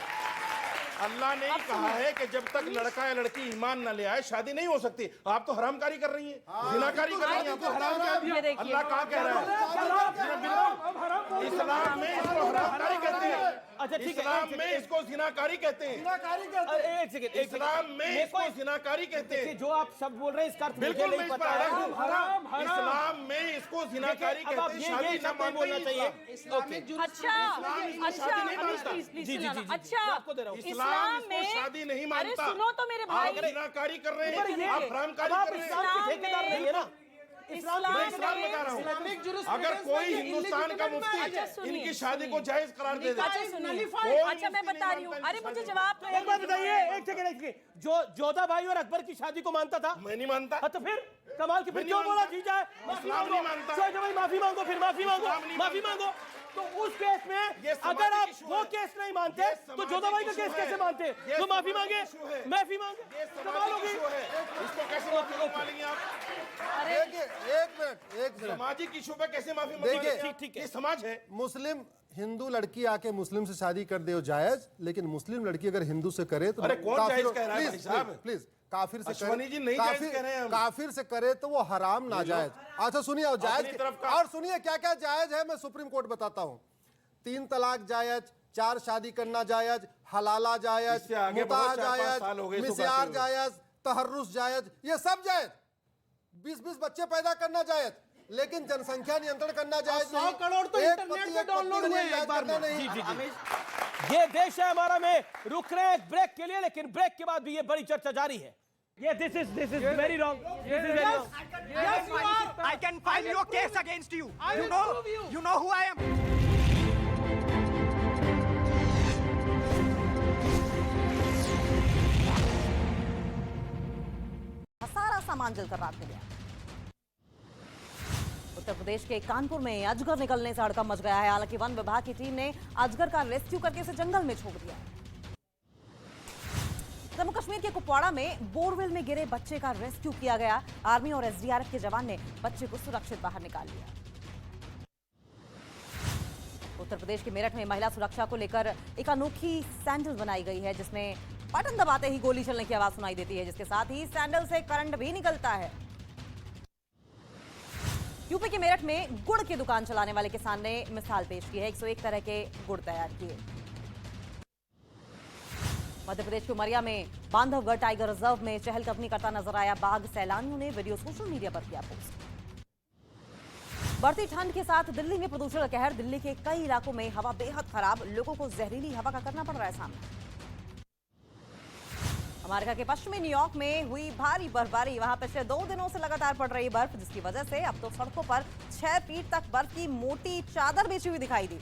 अल्लाह ने कहा है कि जब तक लड़का या लड़की ईमान न ले आए शादी नहीं हो सकती। आप तो हरामकारी कर रही हैं, जिनाकारी कर रही हैं। आपको हराम क्या दिया? अल्लाह कहाँ कह रहा है? इस्लाम में इसको हरामकारी कहते हैं। अच्छा ठीक है, इस्लाम में इसको जिनाकारी कहते हैं। एक सेकंड, इस्लाम में इसको जिनाकारी कहते हैं। जो आप शब्द बोल रहे हैं इसका अर्थ बिल्कुल नहीं पता है। इस्लाम में इसको जिनाकारी कहते हैं। शादी न मानना बोलना चाहिए। इस्लाम में शादी नहीं मानता। अरे सुनो तो मेरे भाई, आप जिनाकारी कर रहे हैं, आप हरामकारी कर रहे हैं। इस्लाम बता रहा हूँ, अगर कोई हिंदुस्तान का मुफ्ती इनकी शादी को जायज करार दे दे। अच्छा मैं बता रही हूँ, अरे मुझे जवाब तो एक बात बताइए, एक सेकंड, जो जोधा भाई और अकबर की शादी को मानता था? मैं नहीं मानता। तो फिर कमाल की, फिर क्यों बोला जीजा है? माफी मांगो, भाई माफी मांगो, फिर माफी मांगो, माफी मांगो। तो उस केस में अगर आप वो केस नहीं मानते तो जोधा भाई का केस कैसे मानते? तो माफी मांगे, माफी मांगे, कमाल हो गई। इसको कैसे माफी मांगेंगे आप? एक मिनट सामाजिक इशू पे कैसे माफी मांगेंगे? ठीक है, समाज है। मुस्लिम हिंदू लड़की आके मुस्लिम से शादी कर दे जायज, लेकिन मुस्लिम लड़की अगर हिंदू से करे तो अरे कौन जायज कह रहा है भाई साहब? प्लीज काफिर से अश्वनी जी नहीं जायज कह रहे हैं हम। काफिर से करे तो वो हराम ना जायज। अच्छा सुनिए, और जायज और सुनिए क्या क्या जायज है, मैं सुप्रीम कोर्ट बताता हूँ। 3 तलाक जायज, 4 शादी करना जायज, हलाला जायज, मुताह जायज, मिस्यार जायज, तहर्रुस जायज, ये सब जायज। 20-20 बच्चे पैदा करना जायज, लेकिन जनसंख्या नियंत्रण करना जायज। 100 करोड़ तो इंटरनेट पे डाउनलोड हुए हैं एक बार में। ये देश है हमारा में। रुक रहे हैं ब्रेक के लिए, लेकिन ब्रेक के बाद भी ये बड़ी चर्चा जारी है। ये this is very wrong. This is very wrong. Yes, you are. I can file your case against you. You know who I am. सारा सामान जलकर राख हो गया। उत्तर प्रदेश के कानपुर में अजगर निकलने से हड़कंप मच गया है। हालांकि वन विभाग की टीम ने अजगर का रेस्क्यू करके इसे जंगल में छोड़ दिया। जम्मू कश्मीर के कुपवाड़ा में बोरवेल में गिरे बच्चे का रेस्क्यू किया गया। आर्मी और एसडीआरएफ के जवान ने बच्चे को सुरक्षित बाहर निकाल लिया। उत्तर प्रदेश के मेरठ में महिला सुरक्षा को लेकर एक अनोखी सैंडल बनाई गई है, जिसमें बटन दबाते ही गोली चलने की आवाज सुनाई देती है, जिसके साथ ही सैंडल से करंट भी निकलता है। यूपी के मेरठ में गुड़ की दुकान चलाने वाले किसान ने मिसाल पेश की है। 101 तरह के गुड़ तैयार किए। मध्य प्रदेश के उमरिया में बांधवगढ़ टाइगर रिजर्व में चहलकदमी करता नजर आया बाघ। सैलानियों ने वीडियो सोशल मीडिया पर किया पोस्ट। बढ़ती ठंड के साथ दिल्ली में प्रदूषण का कहर। दिल्ली के कई इलाकों में हवा बेहद खराब, लोगों को जहरीली हवा का करना पड़ रहा है सामना। अमेरिका के पश्चिमी न्यूयॉर्क में हुई भारी बर्फबारी। वहां पिछले 2 दिनों से लगातार पड़ रही बर्फ, जिसकी वजह से अब तो सड़कों पर 6 फीट तक बर्फ की मोटी चादर बिछी हुई दिखाई दी।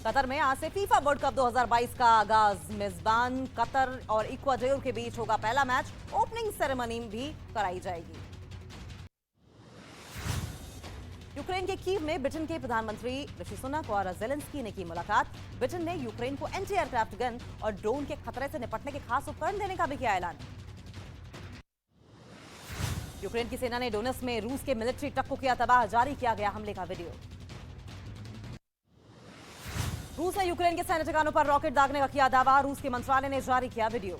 कतर में आज से फीफा वर्ल्ड कप 2022 का आगाज। मेजबान कतर और इक्वाडोर के बीच होगा पहला मैच। ओपनिंग सेरेमनी भी कराई जाएगी। यूक्रेन के कीव में ब्रिटेन के प्रधानमंत्री ऋषि सुनक और ज़ेलेंस्की ने की मुलाकात। ब्रिटेन ने यूक्रेन को एंटी एयरक्राफ्ट गन और ड्रोन के खतरे से निपटने के खास उपकरण देने का भी किया ऐलान। यूक्रेन की सेना ने डोनेट्स्क में रूस के मिलिट्री ट्रक को किया तबाह। जारी किया गया हमले का वीडियो। रूस ने यूक्रेन के सैन्य ठिकानों पर रॉकेट दागने का किया दावा। रूस के मंत्रालय ने जारी किया वीडियो।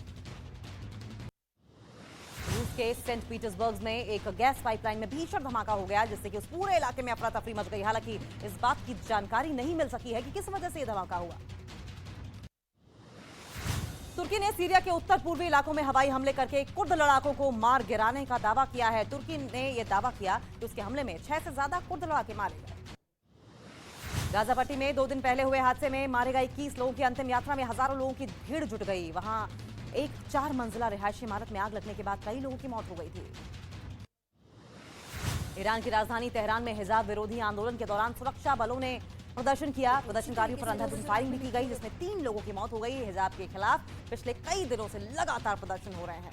रूस के सेंट पीटर्सबर्ग में एक गैस पाइपलाइन में भीषण धमाका हो गया, जिससे कि उस पूरे इलाके में अफरा तफरी मच गई। हालांकि इस बात की जानकारी नहीं मिल सकी है कि किस वजह से यह धमाका हुआ। तुर्की ने सीरिया के उत्तर पूर्वी इलाकों में हवाई हमले करके कुर्द लड़ाकों को मार गिराने का दावा किया है। तुर्की ने यह दावा किया कि उसके हमले में 6 से ज्यादा कुर्द लड़ाके मारे गए। गाजा पट्टी में 2 दिन पहले हुए हादसे में मारे गए 21 लोगों की अंतिम यात्रा में हजारों लोगों की भीड़ जुट गई। वहां एक 4 मंजिला रिहायशी इमारत में आग लगने के बाद कई लोगों की मौत हो गई थी। ईरान की राजधानी तेहरान में हिजाब विरोधी आंदोलन के दौरान सुरक्षा बलों ने प्रदर्शन किया। प्रदर्शनकारियों पर अंधाधुंध फायरिंग भी की गई, जिसमें 3 लोगों की मौत हो गई। हिजाब के खिलाफ पिछले कई दिनों से लगातार प्रदर्शन हो रहे हैं।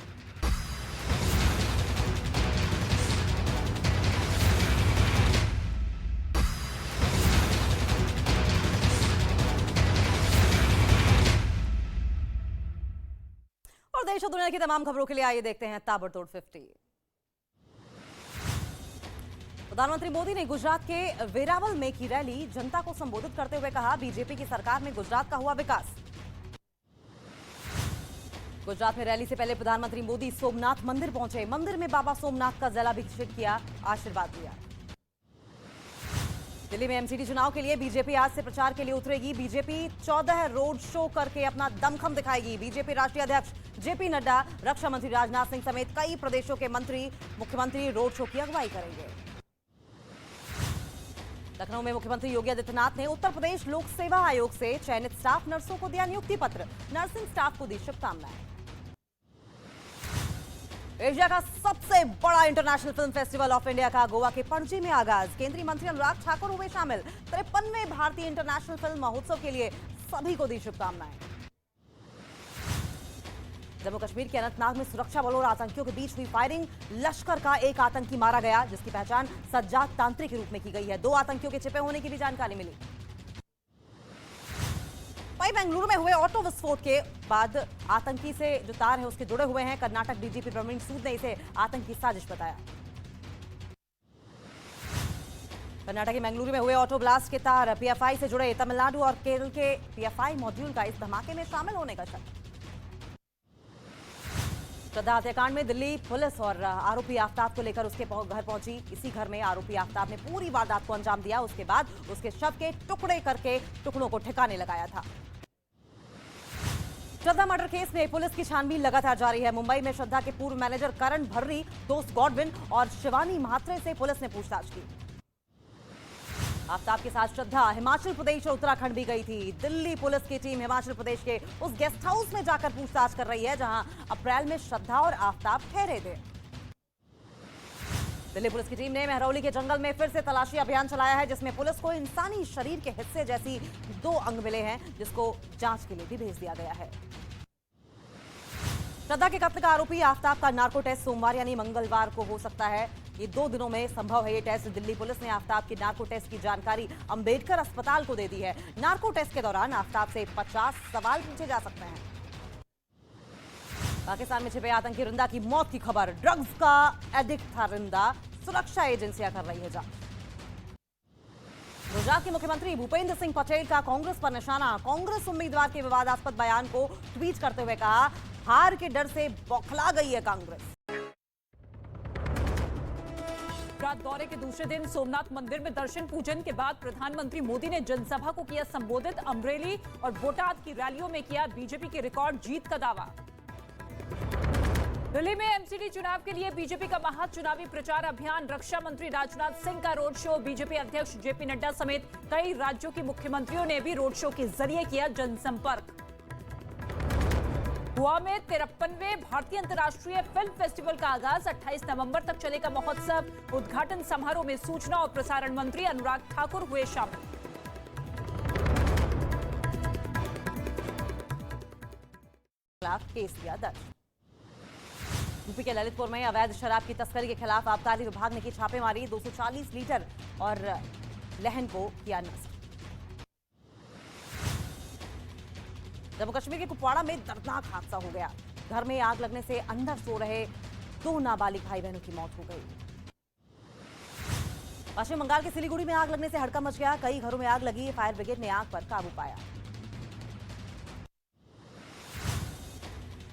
और देश और दुनिया की तमाम खबरों के लिए आइए देखते हैं ताबड़तोड़ 50। प्रधानमंत्री मोदी ने गुजरात के वेरावल में की रैली। जनता को संबोधित करते हुए कहा, बीजेपी की सरकार में गुजरात का हुआ विकास। गुजरात में रैली से पहले प्रधानमंत्री मोदी सोमनाथ मंदिर पहुंचे। मंदिर में बाबा सोमनाथ का जलाभिषेक किया, आशीर्वाद दिया। दिल्ली में एमसीडी चुनाव के लिए बीजेपी आज से प्रचार के लिए उतरेगी। बीजेपी 14 रोड शो करके अपना दमखम दिखाएगी। बीजेपी राष्ट्रीय अध्यक्ष जेपी नड्डा, रक्षा मंत्री राजनाथ सिंह समेत कई प्रदेशों के मंत्री, मुख्यमंत्री रोड शो की अगुवाई करेंगे। लखनऊ में मुख्यमंत्री योगी आदित्यनाथ ने उत्तर प्रदेश लोक सेवा आयोग से चयनित स्टाफ नर्सों को दिया नियुक्ति पत्र। नर्सिंग स्टाफ को दी शुभकामनाएं। एशिया का सबसे बड़ा international film festival of India का गोवा के पणजी में आगाज। केंद्रीय मंत्री अनुराग ठाकुर हुए शामिल। 53वें भारतीय इंटरनेशनल फिल्म महोत्सव के लिए सभी को दी शुभकामनाएं। जम्मू कश्मीर के अनंतनाग में सुरक्षा बलों और आतंकियों के बीच हुई फायरिंग। लश्कर का एक आतंकी मारा गया, जिसकी पहचान सज्जाद तांत्रिक के रूप में की गई है। 2 आतंकियों के छिपे होने की भी जानकारी मिली। वहीं बेंगलुरु में हुए ऑटो विस्फोट के बाद आतंकी से जो तार है उसके जुड़े हुए हैं। कर्नाटक डीजीपी प्रवीण सूद ने इसे आतंकी साजिश बताया। कर्नाटक के बेंगलुरु में हुए ऑटो ब्लास्ट के तार पीएफआई से जुड़े। तमिलनाडु और केरल के पीएफआई मॉड्यूल का इस धमाके में शामिल होने का शक। श्रद्धा हत्याकांड में दिल्ली पुलिस और आरोपी आफ्ताब को लेकर उसके घर पहुंची। इसी घर में आरोपी आफ्ताब ने पूरी वारदात को अंजाम दिया। उसके बाद उसके शव के टुकड़े करके टुकड़ों को ठिकाने लगाया था। श्रद्धा मर्डर केस में पुलिस की छानबीन लगातार जारी है। मुंबई में श्रद्धा के पूर्व मैनेजर करण भर्री, दोस्त गॉडविन और शिवानी म्हात्रे से पुलिस ने पूछताछ की। आफ्ताब के साथ श्रद्धा हिमाचल प्रदेश और उत्तराखंड भी गई थी। दिल्ली पुलिस की टीम हिमाचल प्रदेश के उस गेस्ट हाउस में जाकर पूछताछ कर रही है जहां अप्रैल में श्रद्धा और आफ्ताब ठहरे थे। दिल्ली पुलिस की टीम ने महरौली के जंगल में फिर से तलाशी अभियान चलाया है, जिसमें पुलिस को इंसानी शरीर के हिस्से जैसी 2 अंग मिले हैं, जिसको जांच के लिए भी भेज दिया गया है। श्रद्धा के कत्ल का आरोपी आफ्ताब का नार्को टेस्ट सोमवार यानी मंगलवार को हो सकता है। ये 2 दिनों में संभव है ये टेस्ट। दिल्ली पुलिस ने आफ्ताब के नार्को टेस्ट की जानकारी अंबेडकर अस्पताल को दे दी है। नार्को टेस्ट के दौरान आफ्ताब से 50 सवाल पूछे जा सकते हैं। पाकिस्तान में छिपे आतंकी रिंदा की मौत की खबर। ड्रग्स का एडिक्ट था रिंदा, सुरक्षा एजेंसियां कर रही है जांच। गुजरात के मुख्यमंत्री भूपेंद्र सिंह पटेल का कांग्रेस पर निशाना। कांग्रेस उम्मीदवार के विवादास्पद बयान को ट्वीट करते हुए कहा, हार के डर से बौखला गई है कांग्रेस। रात दौरे के दूसरे दिन सोमनाथ मंदिर में दर्शन पूजन के बाद प्रधानमंत्री मोदी ने जनसभा को किया संबोधित। अमरेली और बोटाद की रैलियों में किया बीजेपी की रिकॉर्ड जीत का दावा। दिल्ली में एमसीडी चुनाव के लिए बीजेपी का महा चुनावी प्रचार अभियान। रक्षा मंत्री राजनाथ सिंह का रोड शो। बीजेपी अध्यक्ष जेपी नड्डा समेत कई राज्यों के मुख्यमंत्रियों ने भी रोड शो के जरिए किया जनसंपर्क। गोवा में 53वें भारतीय अंतर्राष्ट्रीय फिल्म फेस्टिवल का आगाज। 28 नवंबर तक चलेगा महोत्सव। उद्घाटन समारोह में सूचना और प्रसारण मंत्री अनुराग ठाकुर हुए शामिल। केस किया दर्ज। यूपी के ललितपुर में अवैध शराब की तस्करी के खिलाफ आबकारी विभाग ने की छापेमारी। 240 लीटर और लहन को किया नष्ट। जम्मू कश्मीर के कुपवाड़ा में दर्दनाक हादसा हो गया। घर में आग लगने से अंदर सो रहे 2 नाबालिग भाई बहनों की मौत हो गई। पश्चिम बंगाल के सिलीगुड़ी में आग लगने से हड़कंप मच गया। कई घरों में आग लगी। फायर ब्रिगेड ने आग पर काबू पाया।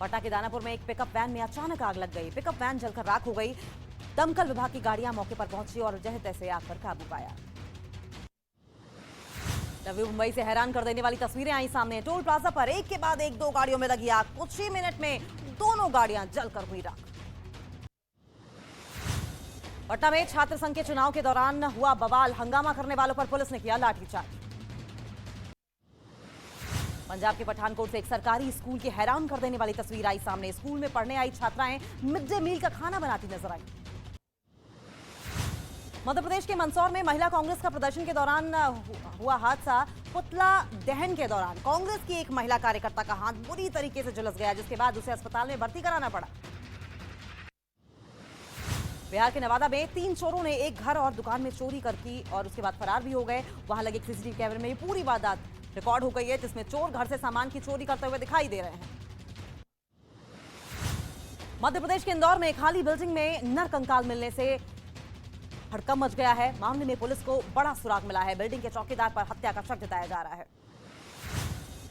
पटना के दानापुर में एक पिकअप वैन में अचानक आग लग गई। पिकअप वैन जलकर राख हो गई। दमकल विभाग की गाड़ियां मौके पर पहुंची और जैसे तैसे आग पर काबू पाया। नवी मुंबई से हैरान कर देने वाली तस्वीरें आई सामने। टोल प्लाजा पर एक के बाद एक 2 गाड़ियों में लगी आग। कुछ ही मिनट में दोनों गाड़ियां जलकर हुई राख। पटना में छात्र संघ के चुनाव के दौरान हुआ बवाल। हंगामा करने वालों पर पुलिस ने किया लाठीचार्ज। पंजाब के पठानकोट से एक सरकारी स्कूल की हैरान कर देने वाली तस्वीर आई सामने। स्कूल में पढ़ने आई छात्राएं मिड डे मील का खाना बनाती नजर आई। मध्य प्रदेश के मंदसौर में महिला कांग्रेस का प्रदर्शन के दौरान हुआ हादसा। पुतला दहन के दौरान कांग्रेस की एक महिला कार्यकर्ता का हाथ बुरी तरीके से झुलस गया, जिसके बाद उसे अस्पताल में भर्ती कराना पड़ा। बिहार के नवादा में 3 चोरों ने एक घर और दुकान में चोरी कर की और उसके बाद फरार भी हो गए। वहां लगे सीसीटीवी कैमरे में ये पूरी वारदात रिकॉर्ड हो गई है, जिसमें चोर घर से सामान की चोरी करते हुए दिखाई दे रहे हैं। मध्य प्रदेश के इंदौर में खाली बिल्डिंग में नरकंकाल मिलने से हड़कंप मच गया है। मामले में पुलिस को बड़ा सुराग मिला है। बिल्डिंग के चौकीदार पर हत्या का शक जताया जा रहा है।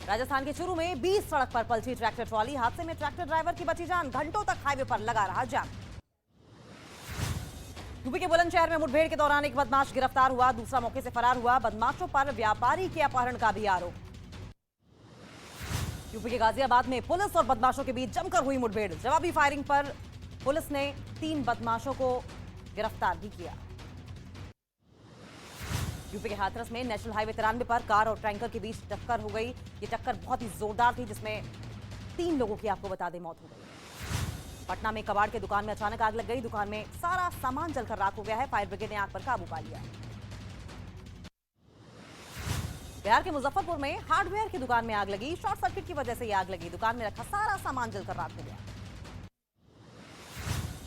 राजस्थान के चूरू में 20 सड़क पर पलटी ट्रैक्टर ट्रॉली। हादसे में ट्रैक्टर ड्राइवर की बची जान। घंटों तक हाईवे पर लगा रहा जाम। यूपी के बुलंदशहर में मुठभेड़ के दौरान एक बदमाश गिरफ्तार हुआ, दूसरा मौके से फरार हुआ। बदमाशों पर व्यापारी के अपहरण का भी आरोप। यूपी के गाजियाबाद में पुलिस और बदमाशों के बीच जमकर हुई मुठभेड़। जवाबी फायरिंग पर पुलिस ने 3 बदमाशों को गिरफ्तार भी किया। यूपी के हाथरस में नेशनल हाईवे 93 पर कार और टैंकर के बीच टक्कर हो गई। ये टक्कर बहुत ही जोरदार थी, जिसमें 3 लोगों की आपको बता दें मौत हो गई। पटना में कबाड़ के दुकान में अचानक आग लग गई। दुकान में सारा सामान जलकर राख हो गया है। फायर ब्रिगेड ने आग पर काबू पा लिया। बिहार के मुजफ्फरपुर में हार्डवेयर की दुकान में आग लगी। शॉर्ट सर्किट की वजह से यह आग लगी। दुकान में रखा सारा सामान जलकर राख हो गया।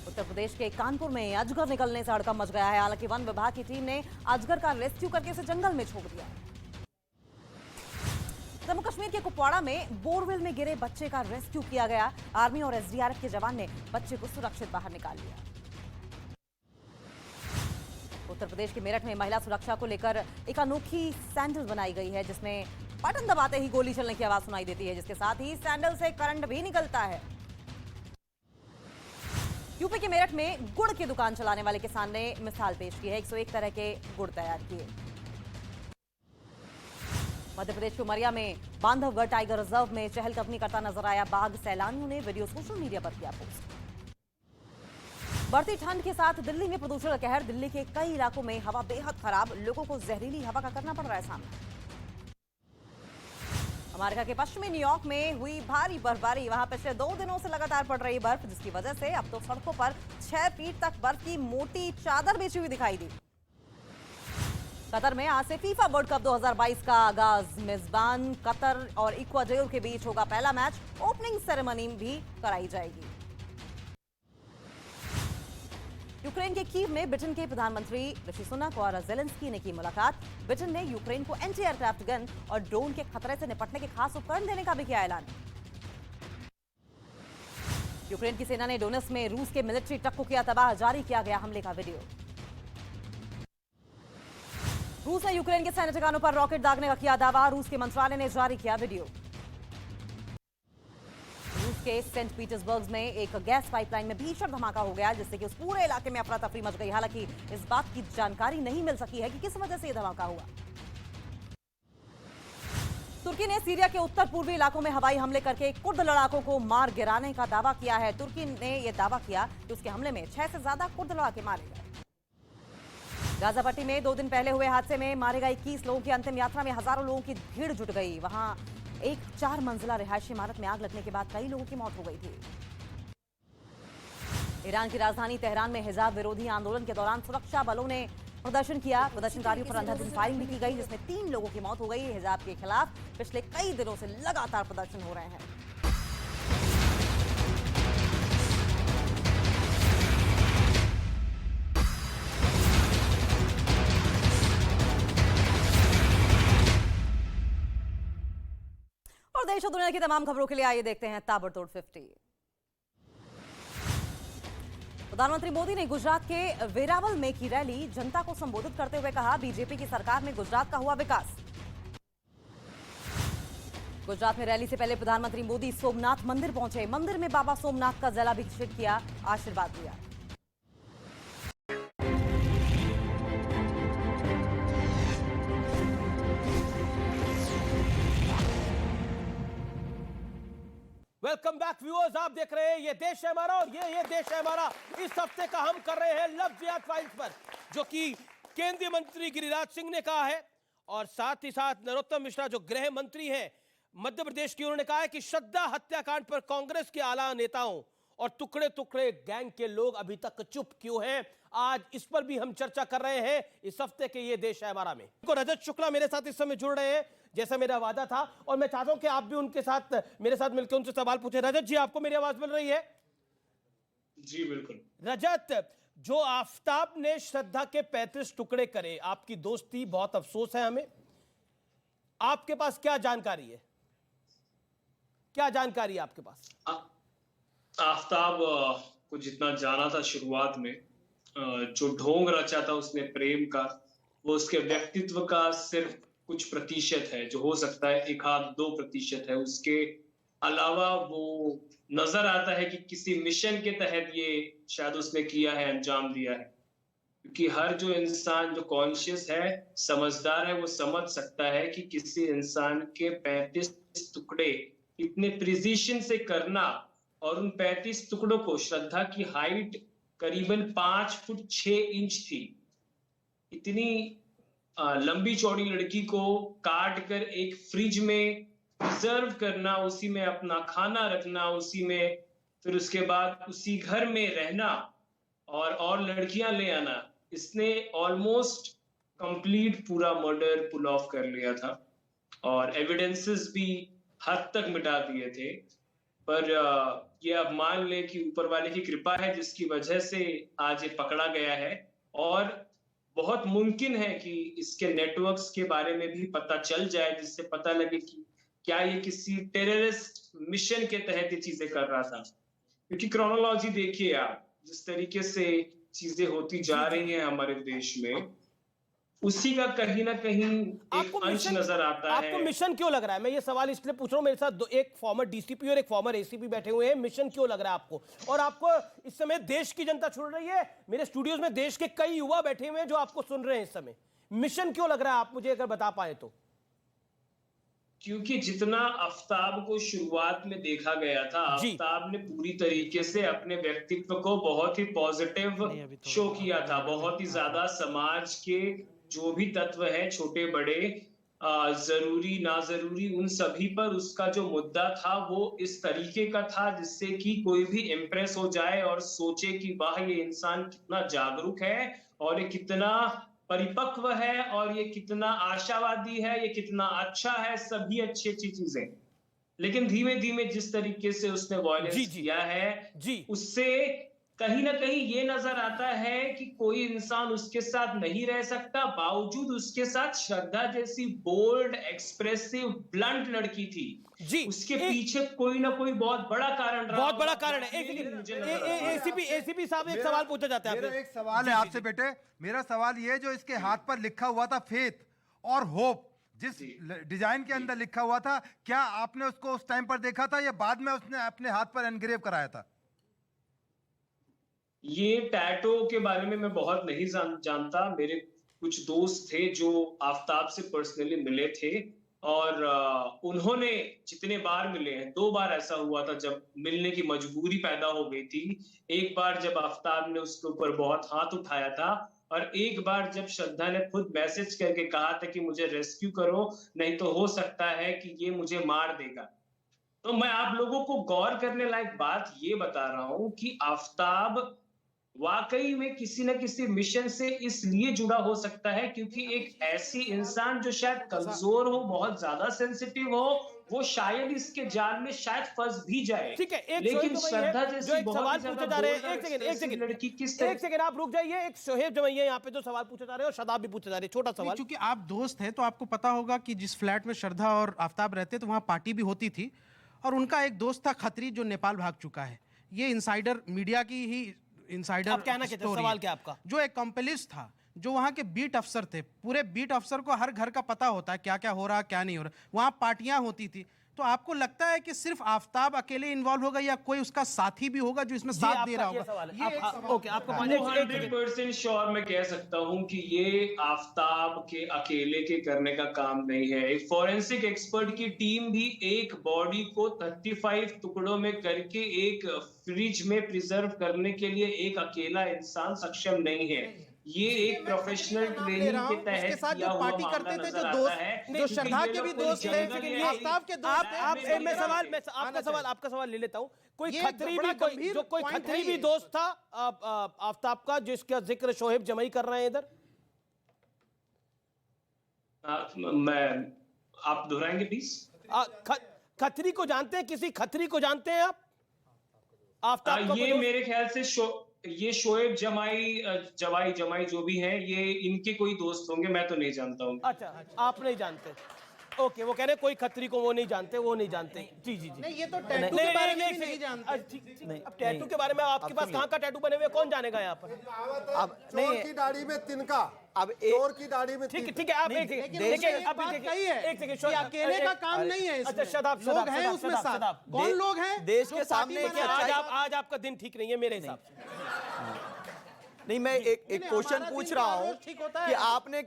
उत्तर प्रदेश के कानपुर में अजगर निकलने से हड़कंप मच गया है। हालांकि वन विभाग की टीम ने अजगर का रेस्क्यू करके उसे जंगल में छोड़ दिया। जम्मू कश्मीर के कुपवाड़ा में बोरवेल में गिरे बच्चे का रेस्क्यू किया गया। आर्मी और एसडीआरएफ के जवान ने बच्चे को सुरक्षित बाहर निकाल लिया। उत्तर प्रदेश के मेरठ में महिला सुरक्षा को लेकर एक अनोखी सैंडल बनाई गई है, जिसमें बटन दबाते ही गोली चलने की आवाज सुनाई देती है, जिसके साथ ही सैंडल से करंट भी निकलता है। यूपी के मेरठ में गुड़ की दुकान चलाने वाले किसान ने मिसाल पेश की है। 101 तरह के गुड़ तैयार किए। मध्य प्रदेश के उमरिया में बांधवगढ़ टाइगर रिजर्व में चहलकदमी करता नजर आया बाघ। सैलानियों ने वीडियो सोशल मीडिया पर किया पोस्ट। बढ़ती ठंड के साथ दिल्ली में प्रदूषण का कहर। दिल्ली के कई इलाकों में हवा बेहद खराब। लोगों को जहरीली हवा का करना पड़ रहा है सामना। अमेरिका के पश्चिमी न्यूयॉर्क में हुई भारी बर्फबारी। वहां पिछले 2 दिनों से लगातार पड़ रही बर्फ, जिसकी वजह से अब तो सड़कों पर 6 फीट तक बर्फ की मोटी चादर बिछी हुई दिखाई दी। कतर में आज से फीफा वर्ल्ड कप 2022 का आगाज। मेजबान कतर और इक्वाडोर के बीच होगा पहला मैच। ओपनिंग सेरेमनी भी कराई जाएगी। यूक्रेन के कीव में ब्रिटेन के प्रधानमंत्री ऋषि सुनक और ज़ेलेंस्की ने की मुलाकात। ब्रिटेन ने यूक्रेन को एंटी एयरक्राफ्ट गन और ड्रोन के खतरे से निपटने के खास उपकरण देने का भी किया ऐलान। यूक्रेन की सेना ने डोनेट्स्क में रूस के मिलिट्री ट्रक को किया तबाह। जारी किया गया हमले का वीडियो। रूस ने यूक्रेन के सैन्य ठिकानों पर रॉकेट दागने का किया दावा। रूस के मंत्रालय ने जारी किया वीडियो। रूस के सेंट पीटर्सबर्ग में एक गैस पाइपलाइन में भीषण धमाका हो गया, जिससे कि उस पूरे इलाके में अफरा तफरी मच गई। हालांकि इस बात की जानकारी नहीं मिल सकी है कि किस वजह से यह धमाका हुआ। तुर्की ने सीरिया के उत्तर पूर्वी इलाकों में हवाई हमले करके कुर्द लड़ाकों को मार गिराने का दावा किया है। तुर्की ने यह दावा किया कि उसके हमले में 6 से ज्यादा कुर्द लड़ाके मारे गए। गाजा पट्टी में 2 दिन पहले हुए हादसे में मारे गए 21 लोगों की अंतिम यात्रा में हजारों लोगों की भीड़ जुट गई। वहां एक 4 मंजिला रिहायशी इमारत में आग लगने के बाद कई लोगों की मौत हो गई थी। ईरान की राजधानी तेहरान में हिजाब विरोधी आंदोलन के दौरान सुरक्षा बलों ने प्रदर्शन किया। प्रदर्शनकारियों पर अंधाधुंध फायरिंग भी की गई, जिसमें 3 लोगों की मौत हो गई। हिजाब के खिलाफ पिछले कई दिनों से लगातार प्रदर्शन हो रहे हैं। और देश और दुनिया की तमाम खबरों के लिए आइए देखते हैं ताबड़तोड़ 50। प्रधानमंत्री मोदी ने गुजरात के वेरावल में की रैली। जनता को संबोधित करते हुए कहा, बीजेपी की सरकार में गुजरात का हुआ विकास। गुजरात में रैली से पहले प्रधानमंत्री मोदी सोमनाथ मंदिर पहुंचे। मंदिर में बाबा सोमनाथ का जलाभिषेक किया, आशीर्वाद दिया। वेलकम बैक व्यूअर्स, आप देख रहे हैं ये देश है हमारा और ये देश है हमारा। इस हफ्ते का हम कर रहे हैं लव जिहाद फाइल्स पर, जो कि केंद्रीय मंत्री गिरिराज सिंह ने कहा है और साथ ही साथ नरोत्तम मिश्रा जो गृह मंत्री हैं मध्य प्रदेश की, उन्होंने कहा है कि श्रद्धा हत्याकांड पर कांग्रेस के आला नेताओं और टुकड़े टुकड़े गैंग के लोग अभी तक चुप क्यों हैं। आज इस पर भी हम चर्चा कर रहे हैं इस हफ्ते के ये देश है हमारा में। रजत शुक्ला मेरे साथ इस समय जुड़ रहे हैं, जैसा मेरा वादा था, और मैं चाहता हूं कि आप भी उनके साथ मेरे साथ मिलकर उनसे सवाल पूछे। रजत जी, आपको मेरी आवाज मिल रही है? जी बिल्कुल। रजत, जो आफताब ने श्रद्धा के 35 टुकड़े करे, आपकी दोस्ती, बहुत अफसोस है हमें। आपके पास क्या जानकारी है? क्या जानकारी है आपके पास? आफताब को जितना जाना था शुरुआत में, जो ढोंग रचा था उसने प्रेम का, वो उसके व्यक्तित्व का सिर्फ कुछ प्रतिशत है, जो हो सकता है 1-2% है। उसके अलावा वो नजर आता है कि किसी मिशन के तहत ये शायद उसने किया है, अंजाम दिया है। क्योंकि हर जो इंसान जो कॉन्शियस है, समझदार है, वो समझ सकता है कि किसी इंसान के 35 टुकड़े इतने प्रिसिशन से करना, और उन 35 टुकड़ों को, श्रद्धा की हाइट करीबन 5 फुट 6 इंच थी, इतनी लंबी चौड़ी लड़की को काट कर एक फ्रिज में प्रिजर्व करना, उसी में अपना खाना रखना, उसी में फिर उसके बाद उसी घर में रहना और लड़कियां ले आना, इसने ऑलमोस्ट कंप्लीट पूरा मर्डर पुल ऑफ कर लिया था और एविडेंसेस भी हद तक मिटा दिए थे। पर ये अब मान ले कि ऊपर वाले की कृपा है जिसकी वजह से आज ये पकड़ा गया है और बहुत मुमकिन है कि इसके नेटवर्क्स के बारे में भी पता चल जाए, जिससे पता लगे कि क्या ये किसी टेररिस्ट मिशन के तहत ये चीजें कर रहा था। क्योंकि क्रोनोलॉजी देखिए आप, जिस तरीके से चीजें होती जा रही हैं हमारे देश में, उसी का कहीं ना कहीं एक अंश नजर आता है। आपको मिशन क्यों लग रहा है? मैं ये सवाल इसलिए पूछ रहा हूं, मेरे साथ एक फॉर्मर डीसीपी और एक फॉर्मर एसीपी बैठे हुए हैं। मिशन क्यों लग रहा है आपको? और आपको इस समय देश की जनता सुन रही है, मेरे स्टूडियोज में देश के कई युवा बैठे हुए हैं जो आपको सुन रहे हैं इस समय। मिशन क्यों लग रहा है, आप मुझे अगर बता पाए तो। क्योंकि जितना आफ्ताब को शुरुआत में देखा गया था, आफ्ताब ने पूरी तरीके से अपने व्यक्तित्व को बहुत ही पॉजिटिव शो किया था। बहुत ही ज्यादा समाज के जो भी तत्व है, छोटे बड़े, जरूरी ना जरूरी, उन सभी पर उसका जो मुद्दा था वो इस तरीके का था जिससे कि कोई भी इम्प्रेस हो जाए और सोचे कि वाह ये इंसान कितना जागरूक है और ये कितना परिपक्व है और ये कितना आशावादी है, ये कितना अच्छा है, सभी अच्छी अच्छी चीजें। लेकिन धीमे धीमे जिस तरीके से उसने वॉयलेंस किया है, उससे कहीं ना कहीं ये नजर आता है कि कोई इंसान उसके साथ नहीं रह सकता, बावजूद उसके साथ श्रद्धा जैसी बोल्ड, एक्सप्रेसिव, ब्लंट लड़की थी। उसके पीछे कोई ना कोई बहुत बड़ा कारण रहा, बहुत बड़ा कारण है। एसीपी साहब एक सवाल पूछना चाहते हैं। मेरा एक सवाल है आपसे बेटे, मेरा सवाल ये, जो इसके हाथ पर लिखा हुआ था फेथ और होप, जिस डिजाइन के अंदर लिखा हुआ था, क्या आपने उसको उस टाइम पर देखा था या बाद में उसने अपने हाथ पर एनग्रेव कराया था? ये टैटू के बारे में मैं बहुत नहीं जानता। मेरे कुछ दोस्त थे जो आफ्ताब से पर्सनली मिले थे और उन्होंने जितने बार मिले हैं, 2 बार ऐसा हुआ था जब मिलने की मजबूरी पैदा हो गई थी। एक बार जब आफ्ताब ने उसके ऊपर बहुत हाथ उठाया था और एक बार जब श्रद्धा ने खुद मैसेज करके कहा था कि मुझे रेस्क्यू करो, नहीं तो हो सकता है कि ये मुझे मार देगा। तो मैं आप लोगों को गौर करने लायक बात ये बता रहा हूं कि आफ्ताब वाकई में किसी न किसी मिशन से इसलिए जुड़ा हो सकता है क्योंकि एक ऐसी इंसान जो शायद कमजोर हो, बहुत ज्यादा सेंसिटिव हो, वो शायद इसके जाल में शायद फंस भी जाए। ठीक है, एक लेकिन श्रद्धा जो जैसी एक सवाल पूछे जा रहे हैं, एक सेकंड आप रुक जाइए। एक शोहेब जमैया यहाँ पे जो सवाल पूछे जा रहे हैं और शदाब भी पूछे जा रहे हैं। छोटा सवाल, क्योंकि आप दोस्त हैं तो आपको पता होगा कि जिस फ्लैट में श्रद्धा और आफ्ताब रहते तो वहाँ पार्टी भी होती थी और उनका एक दोस्त था खत्री जो नेपाल भाग चुका है। ये इनसाइडर मीडिया की ही इनसाइडर आप कहना चाहते हैं, सवाल क्या आपका? जो एक कॉम्प्लिस था, जो वहाँ के बीट अफसर थे, पूरे बीट अफसर को हर घर का पता होता है क्या क्या हो रहा क्या नहीं हो रहा, वहाँ पार्टियां होती थी। तो आपको लगता है कि सिर्फ आफ्ताब अकेले इन्वॉल्व होगा या कोई उसका साथी भी होगा जो इसमें साथ दे रहा होगा? ओके, आपको 100% श्योर मैं कह सकता हूं कि ये आफ्ताब के अकेले के करने का काम नहीं है। एक फॉरेंसिक एक्सपर्ट की टीम भी एक बॉडी को 35 टुकड़ों में करके एक फ्रिज में प्रिजर्व करने के लिए एक अकेला इंसान सक्षम नहीं है। ये एक प्रोफेशनल ट्रेनिंग के तहत किया हुआ मामला नजर आता है। जो श्रद्धा के भी दोस्त थे, आफ्ताब के दोस्त थे। आपका सवाल ले लेता हूं। कोई खत्री भी दोस्त था आफ्ताब का जिसका जिक्र शोहेब जमई कर रहे हैं इधर? आप दोहराएंगे प्लीज? खत्री को जानते हैं? किसी खत्री को जानते हैं आप? आफ्ताब ये मेरे ख्याल से ये शोएब जमाई जो भी हैं, ये इनके कोई दोस्त होंगे, मैं तो नहीं जानता हूँ। अच्छा, आप नहीं जानते? ओके, वो कह रहे कोई खत्री को वो नहीं जानते। जी। नहीं, ये तो टैटू के बारे में नहीं जानते। अब टैटू के बारे में आपके पास कहाँ का टैटू बने हुए कौन जानेगा यहाँ पर? अब चोर की दाढ़ी में तिनका, अब चोर की दाढ़ी में ठीक है। आप एक सेकंड, अकेले का काम नहीं है इसमें। अच्छा, लोग हैं उसमें साथ। कौन लोग हैं? देश के सामने आज आपका दिन ठीक नहीं है मेरे हिसाब से। नहीं, मैं एक क्वेश्चन पूछ रहा हूँ कि आपने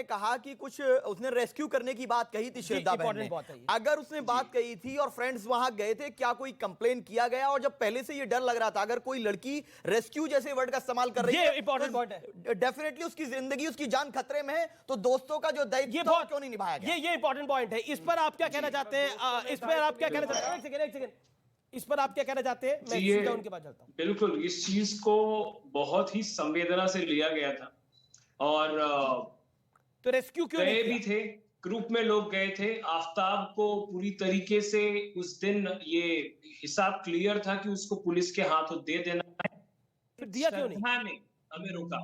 कहा कि कुछ उसने रेस्क्यू करने की बात कही थी श्रद्धा बहन ने। अगर उसने बात कही थी और फ्रेंड्स वहां गए थे, क्या कोई कंप्लेन किया गया? और जब पहले से ये डर लग रहा था, अगर कोई लड़की रेस्क्यू जैसे वर्ड का इस्तेमाल कर रही है, इंपॉर्टेंट पॉइंट है। डेफिनेटली उसकी जिंदगी, उसकी जान खतरे में है, तो दोस्तों का जो दायित्व क्यों नहीं निभाया गया? ये इंपॉर्टेंट पॉइंट है। इस पर आप क्या कहना चाहते हैं? एक सेकंड, इस पर आप क्या कहना चाहते हैं? मैं ये सीधा उनके पास चलता हूं। बिल्कुल इस चीज को बहुत ही संवेदना से लिया गया था और तो रेस्क्यू क्यों गए नहीं भी किया? थे, ग्रुप में लोग गए थे। आफ्ताब को पूरी तरीके से उस दिन ये हिसाब क्लियर था कि उसको पुलिस के हाथों दे देना है। फिर दिया क्यों नहीं? श्रद्धा ने हमें रोका,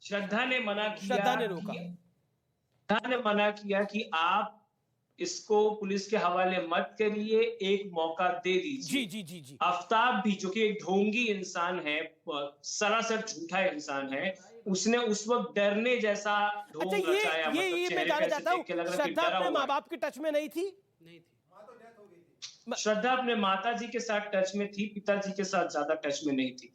श्रद्धा ने मना किया, श्रद्धा ने रोका। श्रद्धा ने मना किया कि आप इसको पुलिस के हवाले मत करिए, एक मौका दे दीजिए। जी जी जी जी। आफ्ताब भी जो कि एक ढोंगी इंसान है, सरासर झूठा इंसान है, उसने उस वक्त डरने जैसा ढोंग अच्छा रचाया। ये मैं चेहरे जानना पे ऐसे चाहता हूँ, देख के लग रहा कि श्रद्धा डरा अपने हुआ माँ बाप के टच में नहीं थी? श्रद्धा अपने माताजी के साथ टच में थी, पिताजी के साथ ज्यादा टच में नहीं थी।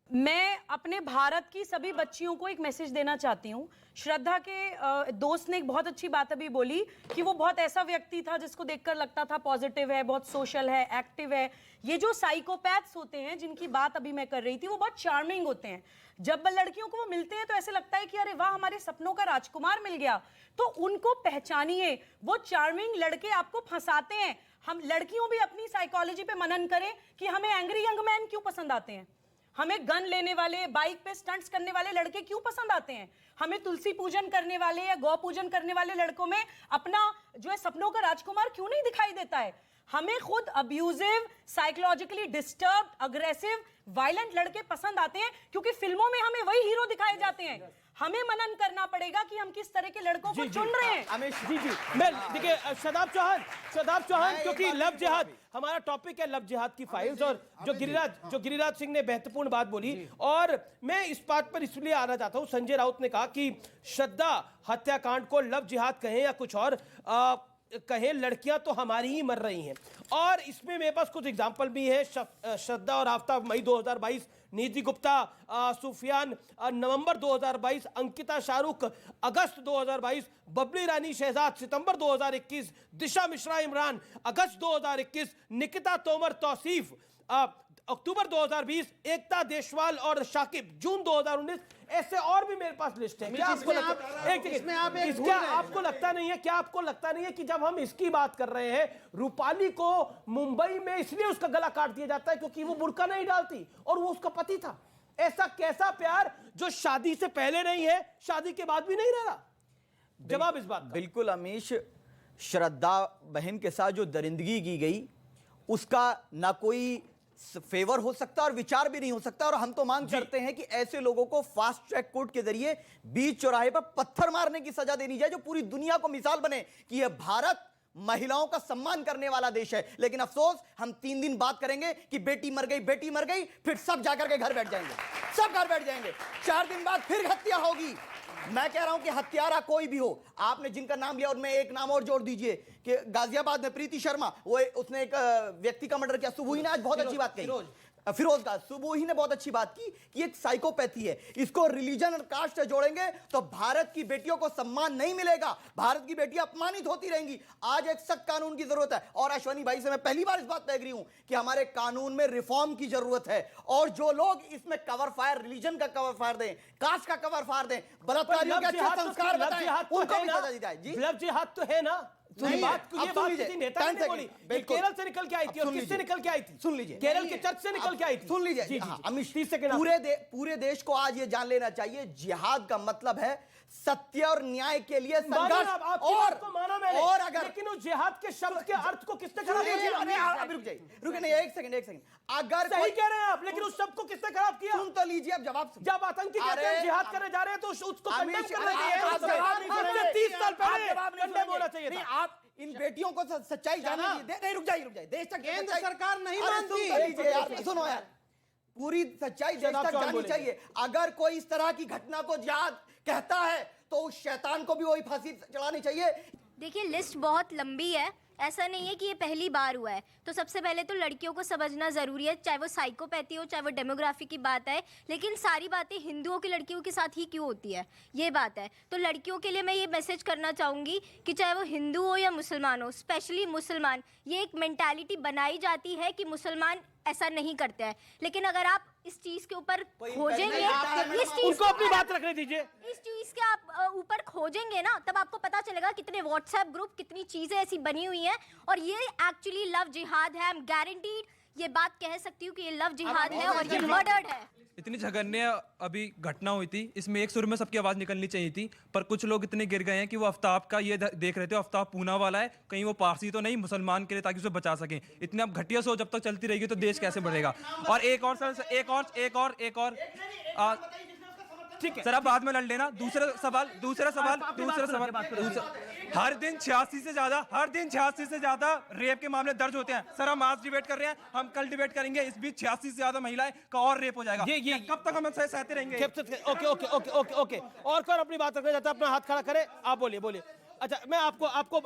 मैं अपने भारत की सभी बच्चियों को एक मैसेज देना चाहती हूँ। श्रद्धा के दोस्त ने एक बहुत अच्छी बात अभी बोली कि वो बहुत ऐसा व्यक्ति था जिसको देखकर लगता था पॉजिटिव है, बहुत सोशल है, एक्टिव है। ये जो साइकोपैथ्स होते हैं जिनकी बात अभी मैं कर रही थी, वो बहुत चार्मिंग होते हैं। जब लड़कियों को वो मिलते हैं तो ऐसे लगता है कि अरे वाह, हमारे सपनों का राजकुमार मिल गया। तो उनको पहचानिए, वो चार्मिंग लड़के आपको फंसाते हैं। हम लड़कियों भी अपनी साइकोलॉजी पे मनन करें कि हमें एंग्री यंग मैन क्यों पसंद आते हैं, हमें गन लेने वाले, बाइक पे स्टंट्स करने वाले लड़के क्यों पसंद आते हैं, हमें तुलसी पूजन करने वाले या गौ पूजन करने वाले लड़कों में अपना जो है सपनों का राजकुमार क्यों नहीं दिखाई देता है। हमें खुद abusive, psychologically disturb, aggressive, violent लड़के पसंद आते हैं क्योंकि फिल्मों में हमें वही हीरो दिखाए जाते हैं। हमें मनन करना पड़ेगा कि हम किस तरह के लड़कों को चुन रहे हैं। जी जी, मैं देखिए शादाब चौहान क्योंकि लव जिहाद हमारा टॉपिक है, लव जिहाद की फाइल्स, और जो गिरिराज सिंह ने महत्वपूर्ण बात बोली, और मैं इस बात पर इसलिए आना चाहता हूं। संजय राउत ने कहा कि श्रद्धा हत्याकांड को लव जिहाद कहें या कुछ और कहें, लड़कियां तो हमारी ही मर रही हैं। और इसमें मेरे पास कुछ एग्जाम्पल भी है। श्रद्धा और आफ्ताब मई 2022, नीति गुप्ता सुफियान नवंबर 2022, अंकिता शाहरुख अगस्त 2022, बबली रानी शहजाद सितंबर 2021, दिशा मिश्रा इमरान अगस्त 2021, निकिता तोमर तौसीफ अक्टूबर 2020, एकता देशवाल और शाकिब जून 2019। ऐसे और भी मेरे पास लिस्ट है। क्या आपको लगता नहीं है, क्या आपको लगता नहीं है कि जब हम इसकी बात कर रहे हैं, रूपाली को मुंबई में इसलिए उसका गला काट दिया जाता है क्योंकि वो बुर्का नहीं डालती और वो उसका पति था। ऐसा कैसा प्यार जो शादी से पहले नहीं है, शादी के बाद भी नहीं रहा? जवाब इस बात का। बिल्कुल अमीश, श्रद्धा बहन के साथ जो दरिंदगी की गई उसका ना कोई फेवर हो सकता और विचार भी नहीं हो सकता। और हम तो मांग करते हैं कि ऐसे लोगों को फास्ट ट्रैक कोर्ट के जरिए बीच चौराहे पर पत्थर मारने की सजा देनी जाए, जो पूरी दुनिया को मिसाल बने कि यह भारत महिलाओं का सम्मान करने वाला देश है। लेकिन अफसोस, हम 3 दिन बात करेंगे कि बेटी मर गई, फिर सब जाकर के घर बैठ जाएंगे, सब घर बैठ जाएंगे। 4 दिन बाद फिर हत्या होगी। मैं कह रहा हूं कि हत्यारा कोई भी हो, आपने जिनका नाम लिया उनमें एक नाम और जोड़ दीजिए कि गाजियाबाद में प्रीति शर्मा, वो उसने एक व्यक्ति का मर्डर किया। सुबुही ने आज बहुत अच्छी बात कही, फिरोज का सुबुही ने बहुत अच्छी बात की कि एक साइकोपैथी है, इसको रिलीजन और कास्ट से जोड़ेंगे तो भारत की बेटियों को सम्मान नहीं मिलेगा, भारत की बेटियां अपमानित होती रहेंगी। आज एक सख्त कानून की जरूरत है। और अश्वनी भाई से मैं पहली बार इस बात पर एग्री हूं कि हमारे कानून में रिफॉर्म की जरूरत है। और जो लोग इसमें कवर फायर, रिलीजन का कवर फायर दें, कास्ट का कवर फायर दें, बलात्कारियों के अच्छे संस्कार बताएं, उनको भी सजा दी जाए। जी, लव जिहाद तो है ना। ये बात किसी नेता ने बोली, केरल से निकल के आई थी। और किससे निकल के आई थी? सुन लीजिए, केरल के चर्च से निकल के आई थी। सुन लीजिए अमिश, पूरे देश को आज ये जान लेना चाहिए, जिहाद का मतलब है सत्य और न्याय के लिए संघर्ष। और अगर लेकिन उस जिहाद के शब्द के अर्थ को किसने खराब किया? रुकिए नहीं, एक सेकंड। अगर सही कह रहे हैं आप, लेकिन उस शब्द को किसने खराब किया? सुन तो लीजिए, अब जवाब। जब आतंकी कहते हैं जिहाद करने जा रहे हैं तो उसको कंडेम करना चाहिए। 30 साल पहले कंडेम होना चाहिए था। आप इन बेटियों को सच्चाई जानने दीजिए। रुक जाइए, देश तक केंद्र सरकार नहीं मानती। सुनो यार, पूरी सच्चाई देश तक जानी चाहिए। अगर कोई इस तरह की घटना को जिहाद कहता है तो उस शैतान को भी वही फांसी चलानी चाहिए। देखिए, लिस्ट बहुत लंबी है, ऐसा नहीं है कि ये पहली बार हुआ है। तो सबसे पहले तो लड़कियों को समझना ज़रूरी है, चाहे वो साइकोपैथी हो, चाहे वो डेमोग्राफी की बात है। लेकिन सारी बातें हिंदुओं की लड़कियों के साथ ही क्यों होती है, ये बात है। तो लड़कियों के लिए मैं ये मैसेज करना चाहूँगी कि चाहे वो हिंदू हो या मुसलमान हो, स्पेशली मुसलमान, ये एक मेंटालिटी बनाई जाती है कि मुसलमान ऐसा नहीं करते हैं। लेकिन अगर आप इस चीज़ के ऊपर खोजेंगे, उनको अपनी बात रखने दीजिए, इस चीज़ के आप ऊपर खोजेंगे ना, तब आपको पता चलेगा कितने व्हाट्सएप ग्रुप, कितनी चीज़ें ऐसी बनी हुई हैं। और ये एक्चुअली लव जिहाद है। आई एम गारंटीड ये बात कह सकती हूँ कि ये लव जिहाद है और ये मर्डर्ड है। इतनी जघन्य अभी घटना हुई थी, इसमें एक सुर में सबकी आवाज निकलनी चाहिए थी, पर कुछ लोग इतने गिर गए हैं कि वो आफ्ताब का ये देख रहे थे आफ्ताब पूना वाला है, कहीं वो पारसी तो नहीं मुसलमान के लिए, ताकि उसे बचा सकें। इतने अब घटिया सोच जब तक चलती रहेगी तो देश कैसे बढ़ेगा। और एक और सर, ठीक है सर, आप बाद में लड़ लेना। दूसरा सवाल हर दिन 86 से ज्यादा रेप के मामले दर्ज होते हैं सर। हम आज डिबेट कर रहे हैं, हम कल डिबेट करेंगे, इस बीच 86 से ज्यादा महिलाएं का और रेप हो जाएगा। ये कब तक हम सहते रहेंगे? ओके। और कौन अपनी बात रखना चाहता है? अपना हाथ खड़ा करे, आप बोलिए। अच्छा, मैं आपको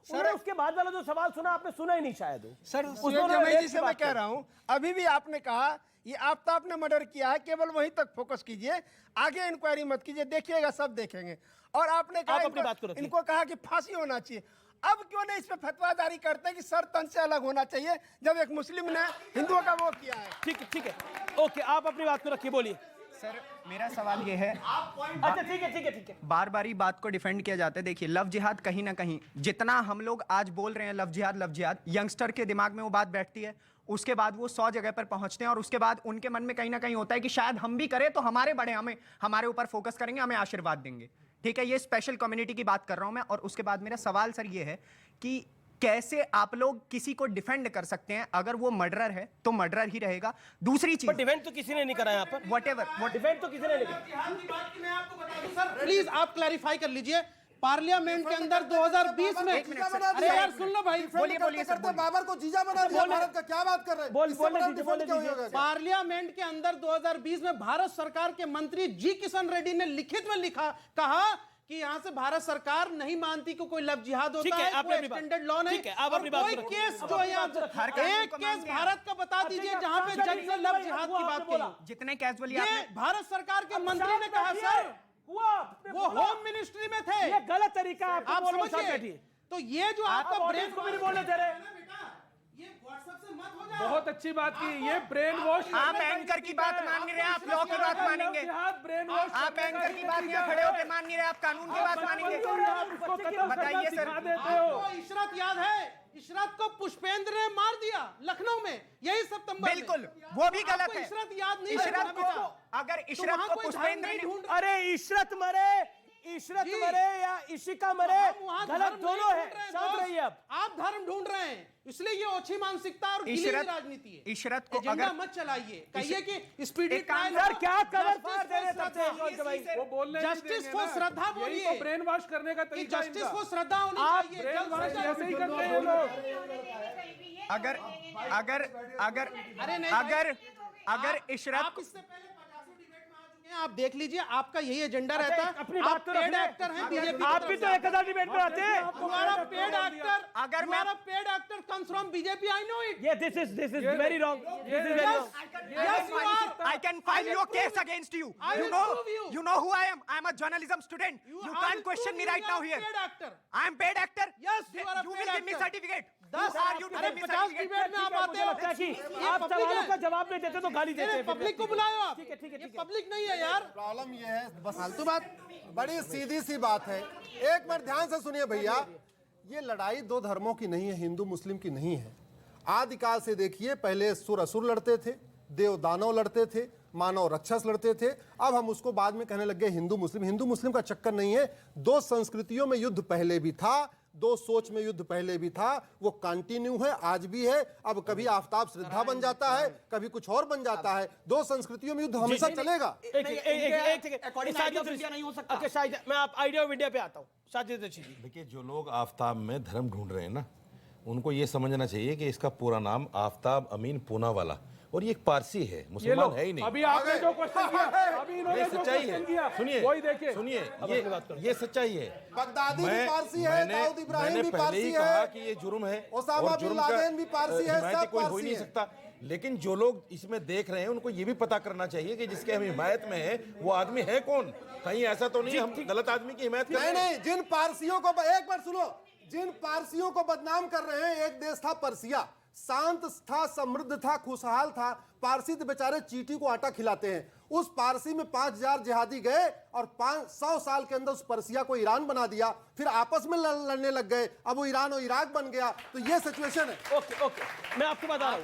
सर उसके बाद वाला जो सवाल सुना आपने सुना ही नहीं शायद सर। जमाई जी से मैं कह रहा हूँ, अभी भी आपने कहा ये आफ्ताब ने मर्डर किया है, केवल वहीं तक फोकस कीजिए, आगे इंक्वायरी मत कीजिए, देखिएगा सब देखेंगे। और आपने कहा अपनी बात को इनको कहा कि फांसी होना चाहिए। अब क्यों नहीं इस पे फतवा जारी करते हैं कि सर तन से अलग होना चाहिए, जब एक मुस्लिम ने हिंदुओं का वो किया है। ठीक है ओके, आप अपनी बात को रखिए, बोलिए। सर मेरा सवाल ये है, अच्छा ठीक है, बार बार ही बात को डिफेंड किया जाता है। देखिए लव जिहाद कहीं ना कहीं, जितना हम लोग आज बोल रहे हैं लव जिहाद, यंगस्टर के दिमाग में वो बात बैठती है, उसके बाद वो 100 जगह पर पहुंचते हैं, और उसके बाद उनके मन में कहीं ना कहीं होता है कि शायद हम भी करें तो हमारे बड़े हमारे ऊपर फोकस करेंगे, हमें आशीर्वाद देंगे। ठीक है, ये स्पेशल कम्युनिटी की बात कर रहा हूं मैं। और उसके बाद मेरा सवाल सर ये है कि कैसे आप लोग किसी को डिफेंड कर सकते हैं? अगर वो मर्डरर है तो मर्डरर ही रहेगा। दूसरी चीज, डिफेंड तो किसी ने नहीं करा यहाँ पर, व्हाटएवर डिफेंड तो किसी ने नहीं करा। सर प्लीज आप क्लैरिफाई कर लीजिए। पार्लियामेंट के अंदर 2020 में, अरे यार सुन लो भाई, बोलिए सर। बाबर को जीजा बना दिया भारत का, क्या बात कर रहे हैं? बोलिए। पार्लियामेंट के अंदर 2020 में भारत सरकार के मंत्री जी किशन रेड्डी ने लिखित में कहा कि यहाँ से भारत सरकार नहीं मानती कि कोई लव जिहाद होता है, कोई एक्सटेंडेड लॉ नहीं। कोई केस जो यहाँ एक केस भारत का बता दीजिए जहाँ पे जज ने लव जिहाद की बात कही। जितने कैजुअली भारत सरकार के मंत्री ने कहा सर, वो होम मिनिस्ट्री में थे। ये गलत तरीका है, आप समझिए। तो ये जो आपका ब्रेन को भी नहीं बोलने दे रहे, ये व्हाट्सएप से मत हो जाए। बहुत अच्छी बात की, ये ब्रेन वॉश। आप एंकर की बात मान नहीं रहे, आप लॉ की बात मानेंगे। आप एंकर की बात यहाँ खड़े होकर मान नहीं रहे, आप कानून की बात मानेंगे। बताइए सर। आपको इशरत याद है? इशरत को पुष्पेंद्र ने मार दिया लखनऊ में, यही सितंबर। बिल्कुल, वो भी गलत है। इशरत याद नहीं, इशरत को, अगर इशरत को पुष्पेंद्र ने, अरे इशरत मरे या इशिका मरे, गलत दोनों है। समझ रही है आप धर्म ढूंढ रहे हैं, इसलिए ये ओछी मानसिकता और गिली राजनीति है। इशरत को अगर मत चलाइए, कहिए कि स्पीडी ट्रायल सर क्या कवर फाड़ दे रहे वो बोलने जस्टिस फॉर श्रद्धा बोलिए, ब्रेन वॉश करने का तरीका। जस्टिस फॉर श्रद्धा होनी चाहिए। ब्रेन वॉश ऐसे ही करते हैं लोग। अगर इशरत, इससे पहले 50 डिबेट में आ चुके हैं, आप देख लीजिए, आपका यही एजेंडा रहता है। अपनी बात तो पेड एक्टर हैं बीजेपी, आप भी तो 1000 डिबेट में आते हैं। तुम्हारा paid actor comes from BJP, I know it. ये this is very wrong, this is very wrong. Yes, you are. I can file your case against you. You know who I am. I am a journalism student. You can't question me right now here. I am paid actor. Yes, you are a You will give me certificate. 10 debate में आप आते हो, आप सवालों का जवाब नहीं देते तो गाली देते हैं। पब्लिक को बुलाओ आप। ठीक है। ये पब्लिक नहीं है यार। प्रॉब्लम ये है, बस फालतू बात, बड़ी सीधी सी बात है। एक बार ध्यान से सुनिए भैया, ये लड़ाई दो धर्मों की नहीं है, हिंदू मुस्लिम की नहीं है। आदिकाल से देखिए, पहले सुर असुर लड़ते थे, देव दानव लड़ते थे, मानव राक्षस लड़ते थे। अब हम उसको बाद में कहने लग गए हिंदू मुस्लिम का चक्कर नहीं है। दो संस्कृतियों में युद्ध पहले भी था, दो सोच में युद्ध पहले भी था, वो कंटिन्यू है, आज भी है। अब कभी आफ्ताब श्रद्धा बन जाता है, कभी कुछ और बन जाता है। दो संस्कृतियों में युद्ध हमेशा चलेगा। मैं आप आइडिया ऑफ इंडिया पे आता हूँ। देखिए, जो लोग आफ्ताब में धर्म ढूंढ रहे हैं ना, उनको ये समझना चाहिए कि इसका पूरा नाम आफ्ताब अमीन पूनावाला, और ये एक पारसी है, मुसलमान है ही नहीं। अभी आपने जो क्वेश्चन किया, अभी इन्होंने जो क्वेश्चन किया, सुनिए, ये सच्चाई है। बगदादी भी पारसी है, दाऊद इब्राहिम भी पारसी है, कहा कि ये जुर्म है, ओसामा बिन लादेन भी पारसी है, सब कोई हो पारसी नहीं है। सकता। लेकिन जो लोग इसमें देख रहे हैं, उनको ये भी पता करना चाहिए कि जिसके हम हिमायत में है वो आदमी है कौन। कहीं ऐसा तो नहीं हम गलत आदमी की हिमायत कर रहे हैं। नहीं, जिन पारसियों को, एक बार सुनो, जिन पारसियों को बदनाम कर रहे हैं, एक देश था पर्सिया, शांत था, समृद्ध था, खुशहाल था। पारसी तो बेचारे चींटी को आटा खिलाते हैं। उस पारसी में 5000 जिहादी गए और 100 साल के अंदर उस पर्सिया को ईरान बना दिया, फिर आपस में लड़ने लग गए, अब वो ईरान और इराक बन गया। तो ये सिचुएशन है। ओके ओके, मैं आपकी बात आ रहा हूं।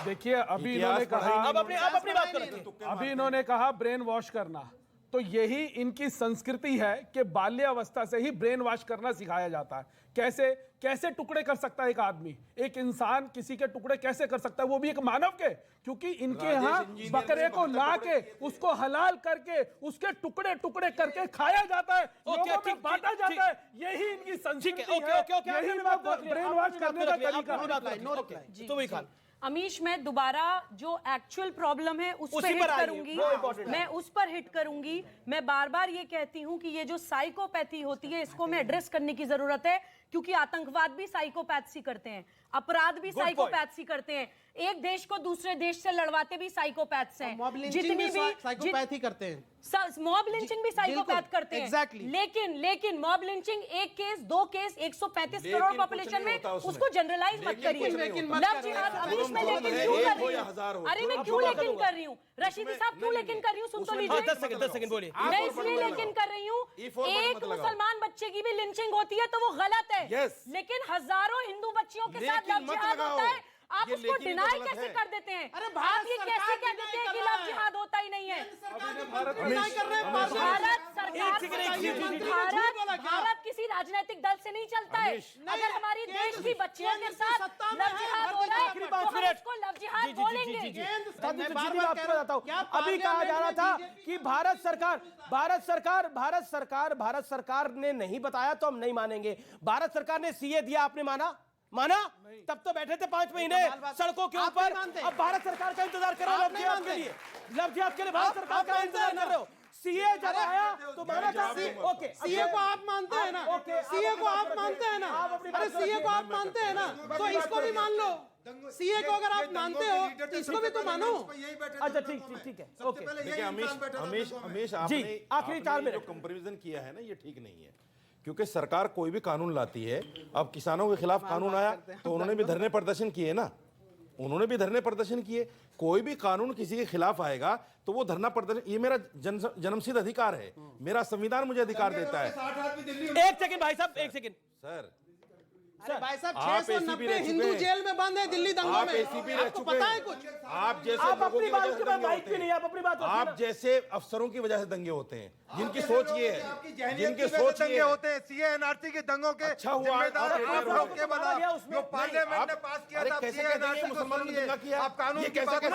देखिए अभी इन्होंने कहा, अब अपनी बात करें। अभी इन्होंने कहा ब्रेन वॉश करना, तो यही इनकी संस्कृति है कि बाल्यावस्था से ही ब्रेन वॉश करना सिखाया जाता है। कैसे टुकड़े कर सकता है एक आदमी, एक इंसान किसी के टुकड़े कैसे कर सकता है, वो भी एक मानव के, क्योंकि इनके यहाँ बकरे को ला के उसको हलाल करके उसके टुकड़े टुकड़े करके खाया जाता है, लोगों में बांटा जाता है। यही इनकी संस्कृति है, यही ब्रेन वॉश करने का तरीका है। अमीश, मैं दोबारा जो एक्चुअल प्रॉब्लम है उस पर हिट करूंगी, मैं उस पर हिट करूंगी। मैं बार बार ये कहती हूं कि ये जो साइकोपैथी होती है इसको मैं एड्रेस करने की जरूरत है, क्योंकि आतंकवाद भी साइकोपैथी करते हैं, अपराध भी साइकोपैथी करते हैं, एक देश को दूसरे देश से लड़वाते भी साइकोपैथ्स हैं, जितनी भी साइकोपैथी करते हैं, मॉब लिंचिंग भी साइकोपैथ करते हैं। Exactly. लेकिन मॉब लिंचिंग एक केस, दो केस, 135 करोड़ पॉपुलेशन में, उसको जनरलाइज मत करिए। लव जिहाद अमीश में लेकिन क्यों कर रही हूँ? अरे मैं क्यों लेकिन कर रही हूँ? रशीदी साहब क्यों लेकिन कर रही हूँ? सुन तो लीजिए। 10 सेकंड बोलिए। मैं इसलिए लेकिन कर रही हूँ, एक मुसलमान बच्चे की भी लिंचिंग होती है तो वो गलत है, लेकिन हजारों हिंदू बच्चियों के साथ लव जिहाद होता है, आप उसको डिनाई कैसे कर देते हैं? आप ये कैसे कह देते हैं कि लव जिहाद होता ही नहीं है? भारत किसी राजनीतिक दल से नहीं चलता है। अगर हमारी देश की बच्चियों के साथ लव जिहाद हो रहा है तो हम उसको लव जिहाद बोलेंगे। आपको बताता हूं, अभी कहा जा रहा था कि भारत सरकार ने नहीं बताया तो हम नहीं मानेंगे। भारत सरकार ने सीए दिया, आपने माना? तब तो बैठे थे 5 महीने सड़कों के ऊपर। अब भारत सरकार का इंतजार कर रहे हो लव जिहाद के लिए भारत सरकार का इंतजार कर रहे हो। सीए जब आया तो माना था। ओके, सीए को आप मानते हैं ना? सीए को आप मानते हैं ना? अरे सीए को आप मानते हैं ना, तो इसको भी मान लो। सीए को अगर आप मानते हो तो इसको भी तो मानो। अच्छा ठीक है, ओके। देखिए अमीश, आपने आखिरी 4 मिनट जो कंपैरिजन किया है ना, ये ठीक नहीं है, क्योंकि सरकार कोई भी कानून लाती है। अब किसानों के खिलाफ कानून आया तो उन्होंने भी धरने प्रदर्शन किए ना, कोई भी कानून किसी के खिलाफ आएगा तो वो धरना प्रदर्शन, ये मेरा जन्मसिद्ध अधिकार है, मेरा संविधान मुझे अधिकार देता है। एक सेकंड भाई साहब, एक सेकंड सर। अरे भाई साहब, 690 हिंदू जेल में बंद है दिल्ली दंगों में, आपको पता है कुछ? आप जैसे अपनी बात नहीं, आप अपनी बात, आप जैसे अफसरों की वजह से दंगे होते हैं, जिनकी सोच ये है, जिनकी सोच दंगे होते हैं, सीए एनआरसी के दंगों के अच्छा हुआ जो पार्लियामेंट ने पास किया था, सीए एनआरसी मुसलमानों ने दंगा किया, आप कानून की बात करते हैं,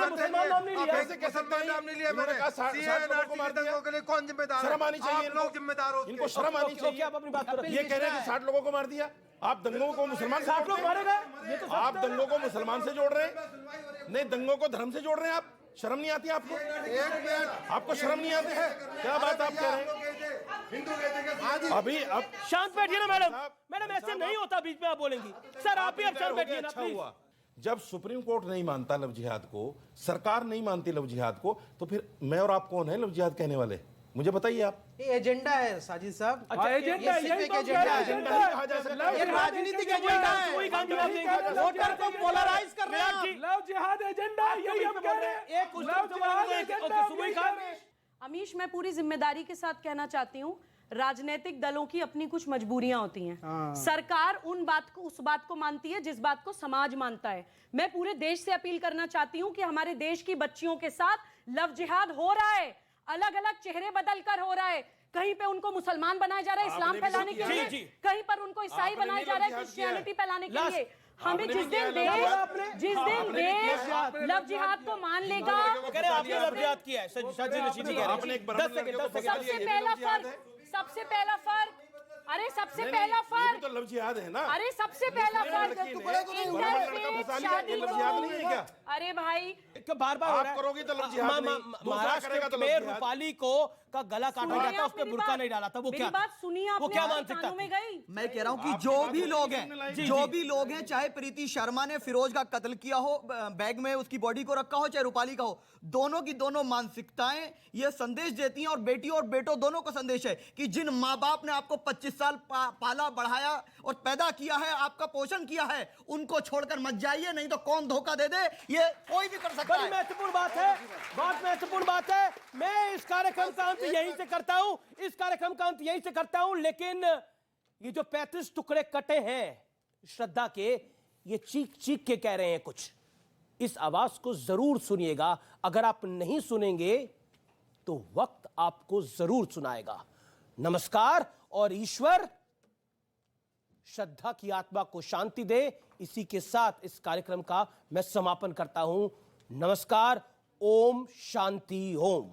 आप कैसे मुसलमान नाम नहीं लिया मैंने? सीए एनआरसी के दंगों के लिए कौन जिम्मेदार है? शर्म आनी चाहिए, आप लोग जिम्मेदार हो, इनको शर्म आनी चाहिए। आप अपनी बात ये कह रहे हैं कि 60 लोगों को मार दिया, आप दंगों को मुसलमान से जोड़ रहे हैं, आप दंगों को मुसलमान से जोड़ रहे हैं, नहीं दंगों को धर्म से जोड़ रहे हैं। आप शर्म नहीं आती आपको? आपको शर्म नहीं आती है? क्या बात आप कह रहे हैं? अभी अब शांत बैठिए ना मैडम, ऐसे नहीं होता, बीच में आप बोलेंगी। सर आप भी अब शांत बैठिए ना। अच्छा हुआ जब सुप्रीम कोर्ट नहीं मानता लव जिहाद को, सरकार नहीं मानती लव जिहाद को, तो फिर मैं और आप कौन है लव जिहाद कहने वाले? मुझे बताइए आप। ये एजेंडा है साजिद साहब। अच्छा, एजेंडा ये राजनीतिक एजेंडा है, वोटर को पोलराइज कर रहे हैं। लव जिहाद एजेंडा, यही हम कह रहे हैं। अमीश, मैं पूरी जिम्मेदारी के साथ कहना चाहती हूँ, राजनीतिक दलों की अपनी कुछ मजबूरियां होती हैं। सरकार उस बात को मानती है जिस बात को समाज मानता है। मैं पूरे देश से अपील करना चाहती हूँ कि हमारे देश की बच्चियों के साथ लव जिहाद हो रहा है, अलग अलग चेहरे बदल कर हो रहा है। कहीं पे उनको मुसलमान बनाया जा रहा है इस्लाम फैलाने के लिए, कहीं पर उनको ईसाई बनाया जा रहा है क्रिश्चियनिटी फैलाने के लिए। हमें जिस दिन देश लव जिहाद को मान लेगा, सबसे पहला फर्क, अरे सबसे पहला फर्क तो लव जिहाद है ना। अरे सबसे पहला फर्क अरे भाई बार-बार आप करोगी तो लव जिहाद नहीं, महाराष्ट्र में रूपाली को का गला काटा गया था, उस पे बुर्का नहीं डाला था, वो क्या बात सुनिए, वो क्या मानसिकता में गई? मैं कह रहा हूं कि जो भी लोग हैं, जो भी लोग हैं, चाहे प्रीति शर्मा ने फिरोज का कत्ल किया हो, बैग में उसकी बॉडी को रखा हो, चाहे रूपाली का हो, दोनों की दोनों मानसिकताएं ये संदेश देती हैं, और बेटी और बेटों दोनों को संदेश है कि जिन माँ बाप ने आपको 25 साल पाला बढ़ाया और पैदा किया है, आपका पोषण किया है, उनको छोड़कर मत जाइए, नहीं तो कौन धोखा दे दे ये कोई भी कर सकता है। बड़ी महत्वपूर्ण बात है, बहुत महत्वपूर्ण बात है। मैं इस कार्यक्रम का अंत यहीं से करता हूं, इस कार्यक्रम का अंत यहीं से करता हूं, लेकिन ये जो 35 टुकड़े कटे हैं श्रद्धा के, ये चीख चीख के कह रहे हैं कुछ। इस आवाज को जरूर सुनिएगा, अगर आप नहीं सुनेंगे तो वक्त आपको जरूर सुनाएगा। नमस्कार, और ईश्वर श्रद्धा की आत्मा को शांति दे। इसी के साथ इस कार्यक्रम का मैं समापन करता हूं। नमस्कार, ओम शांति ओम।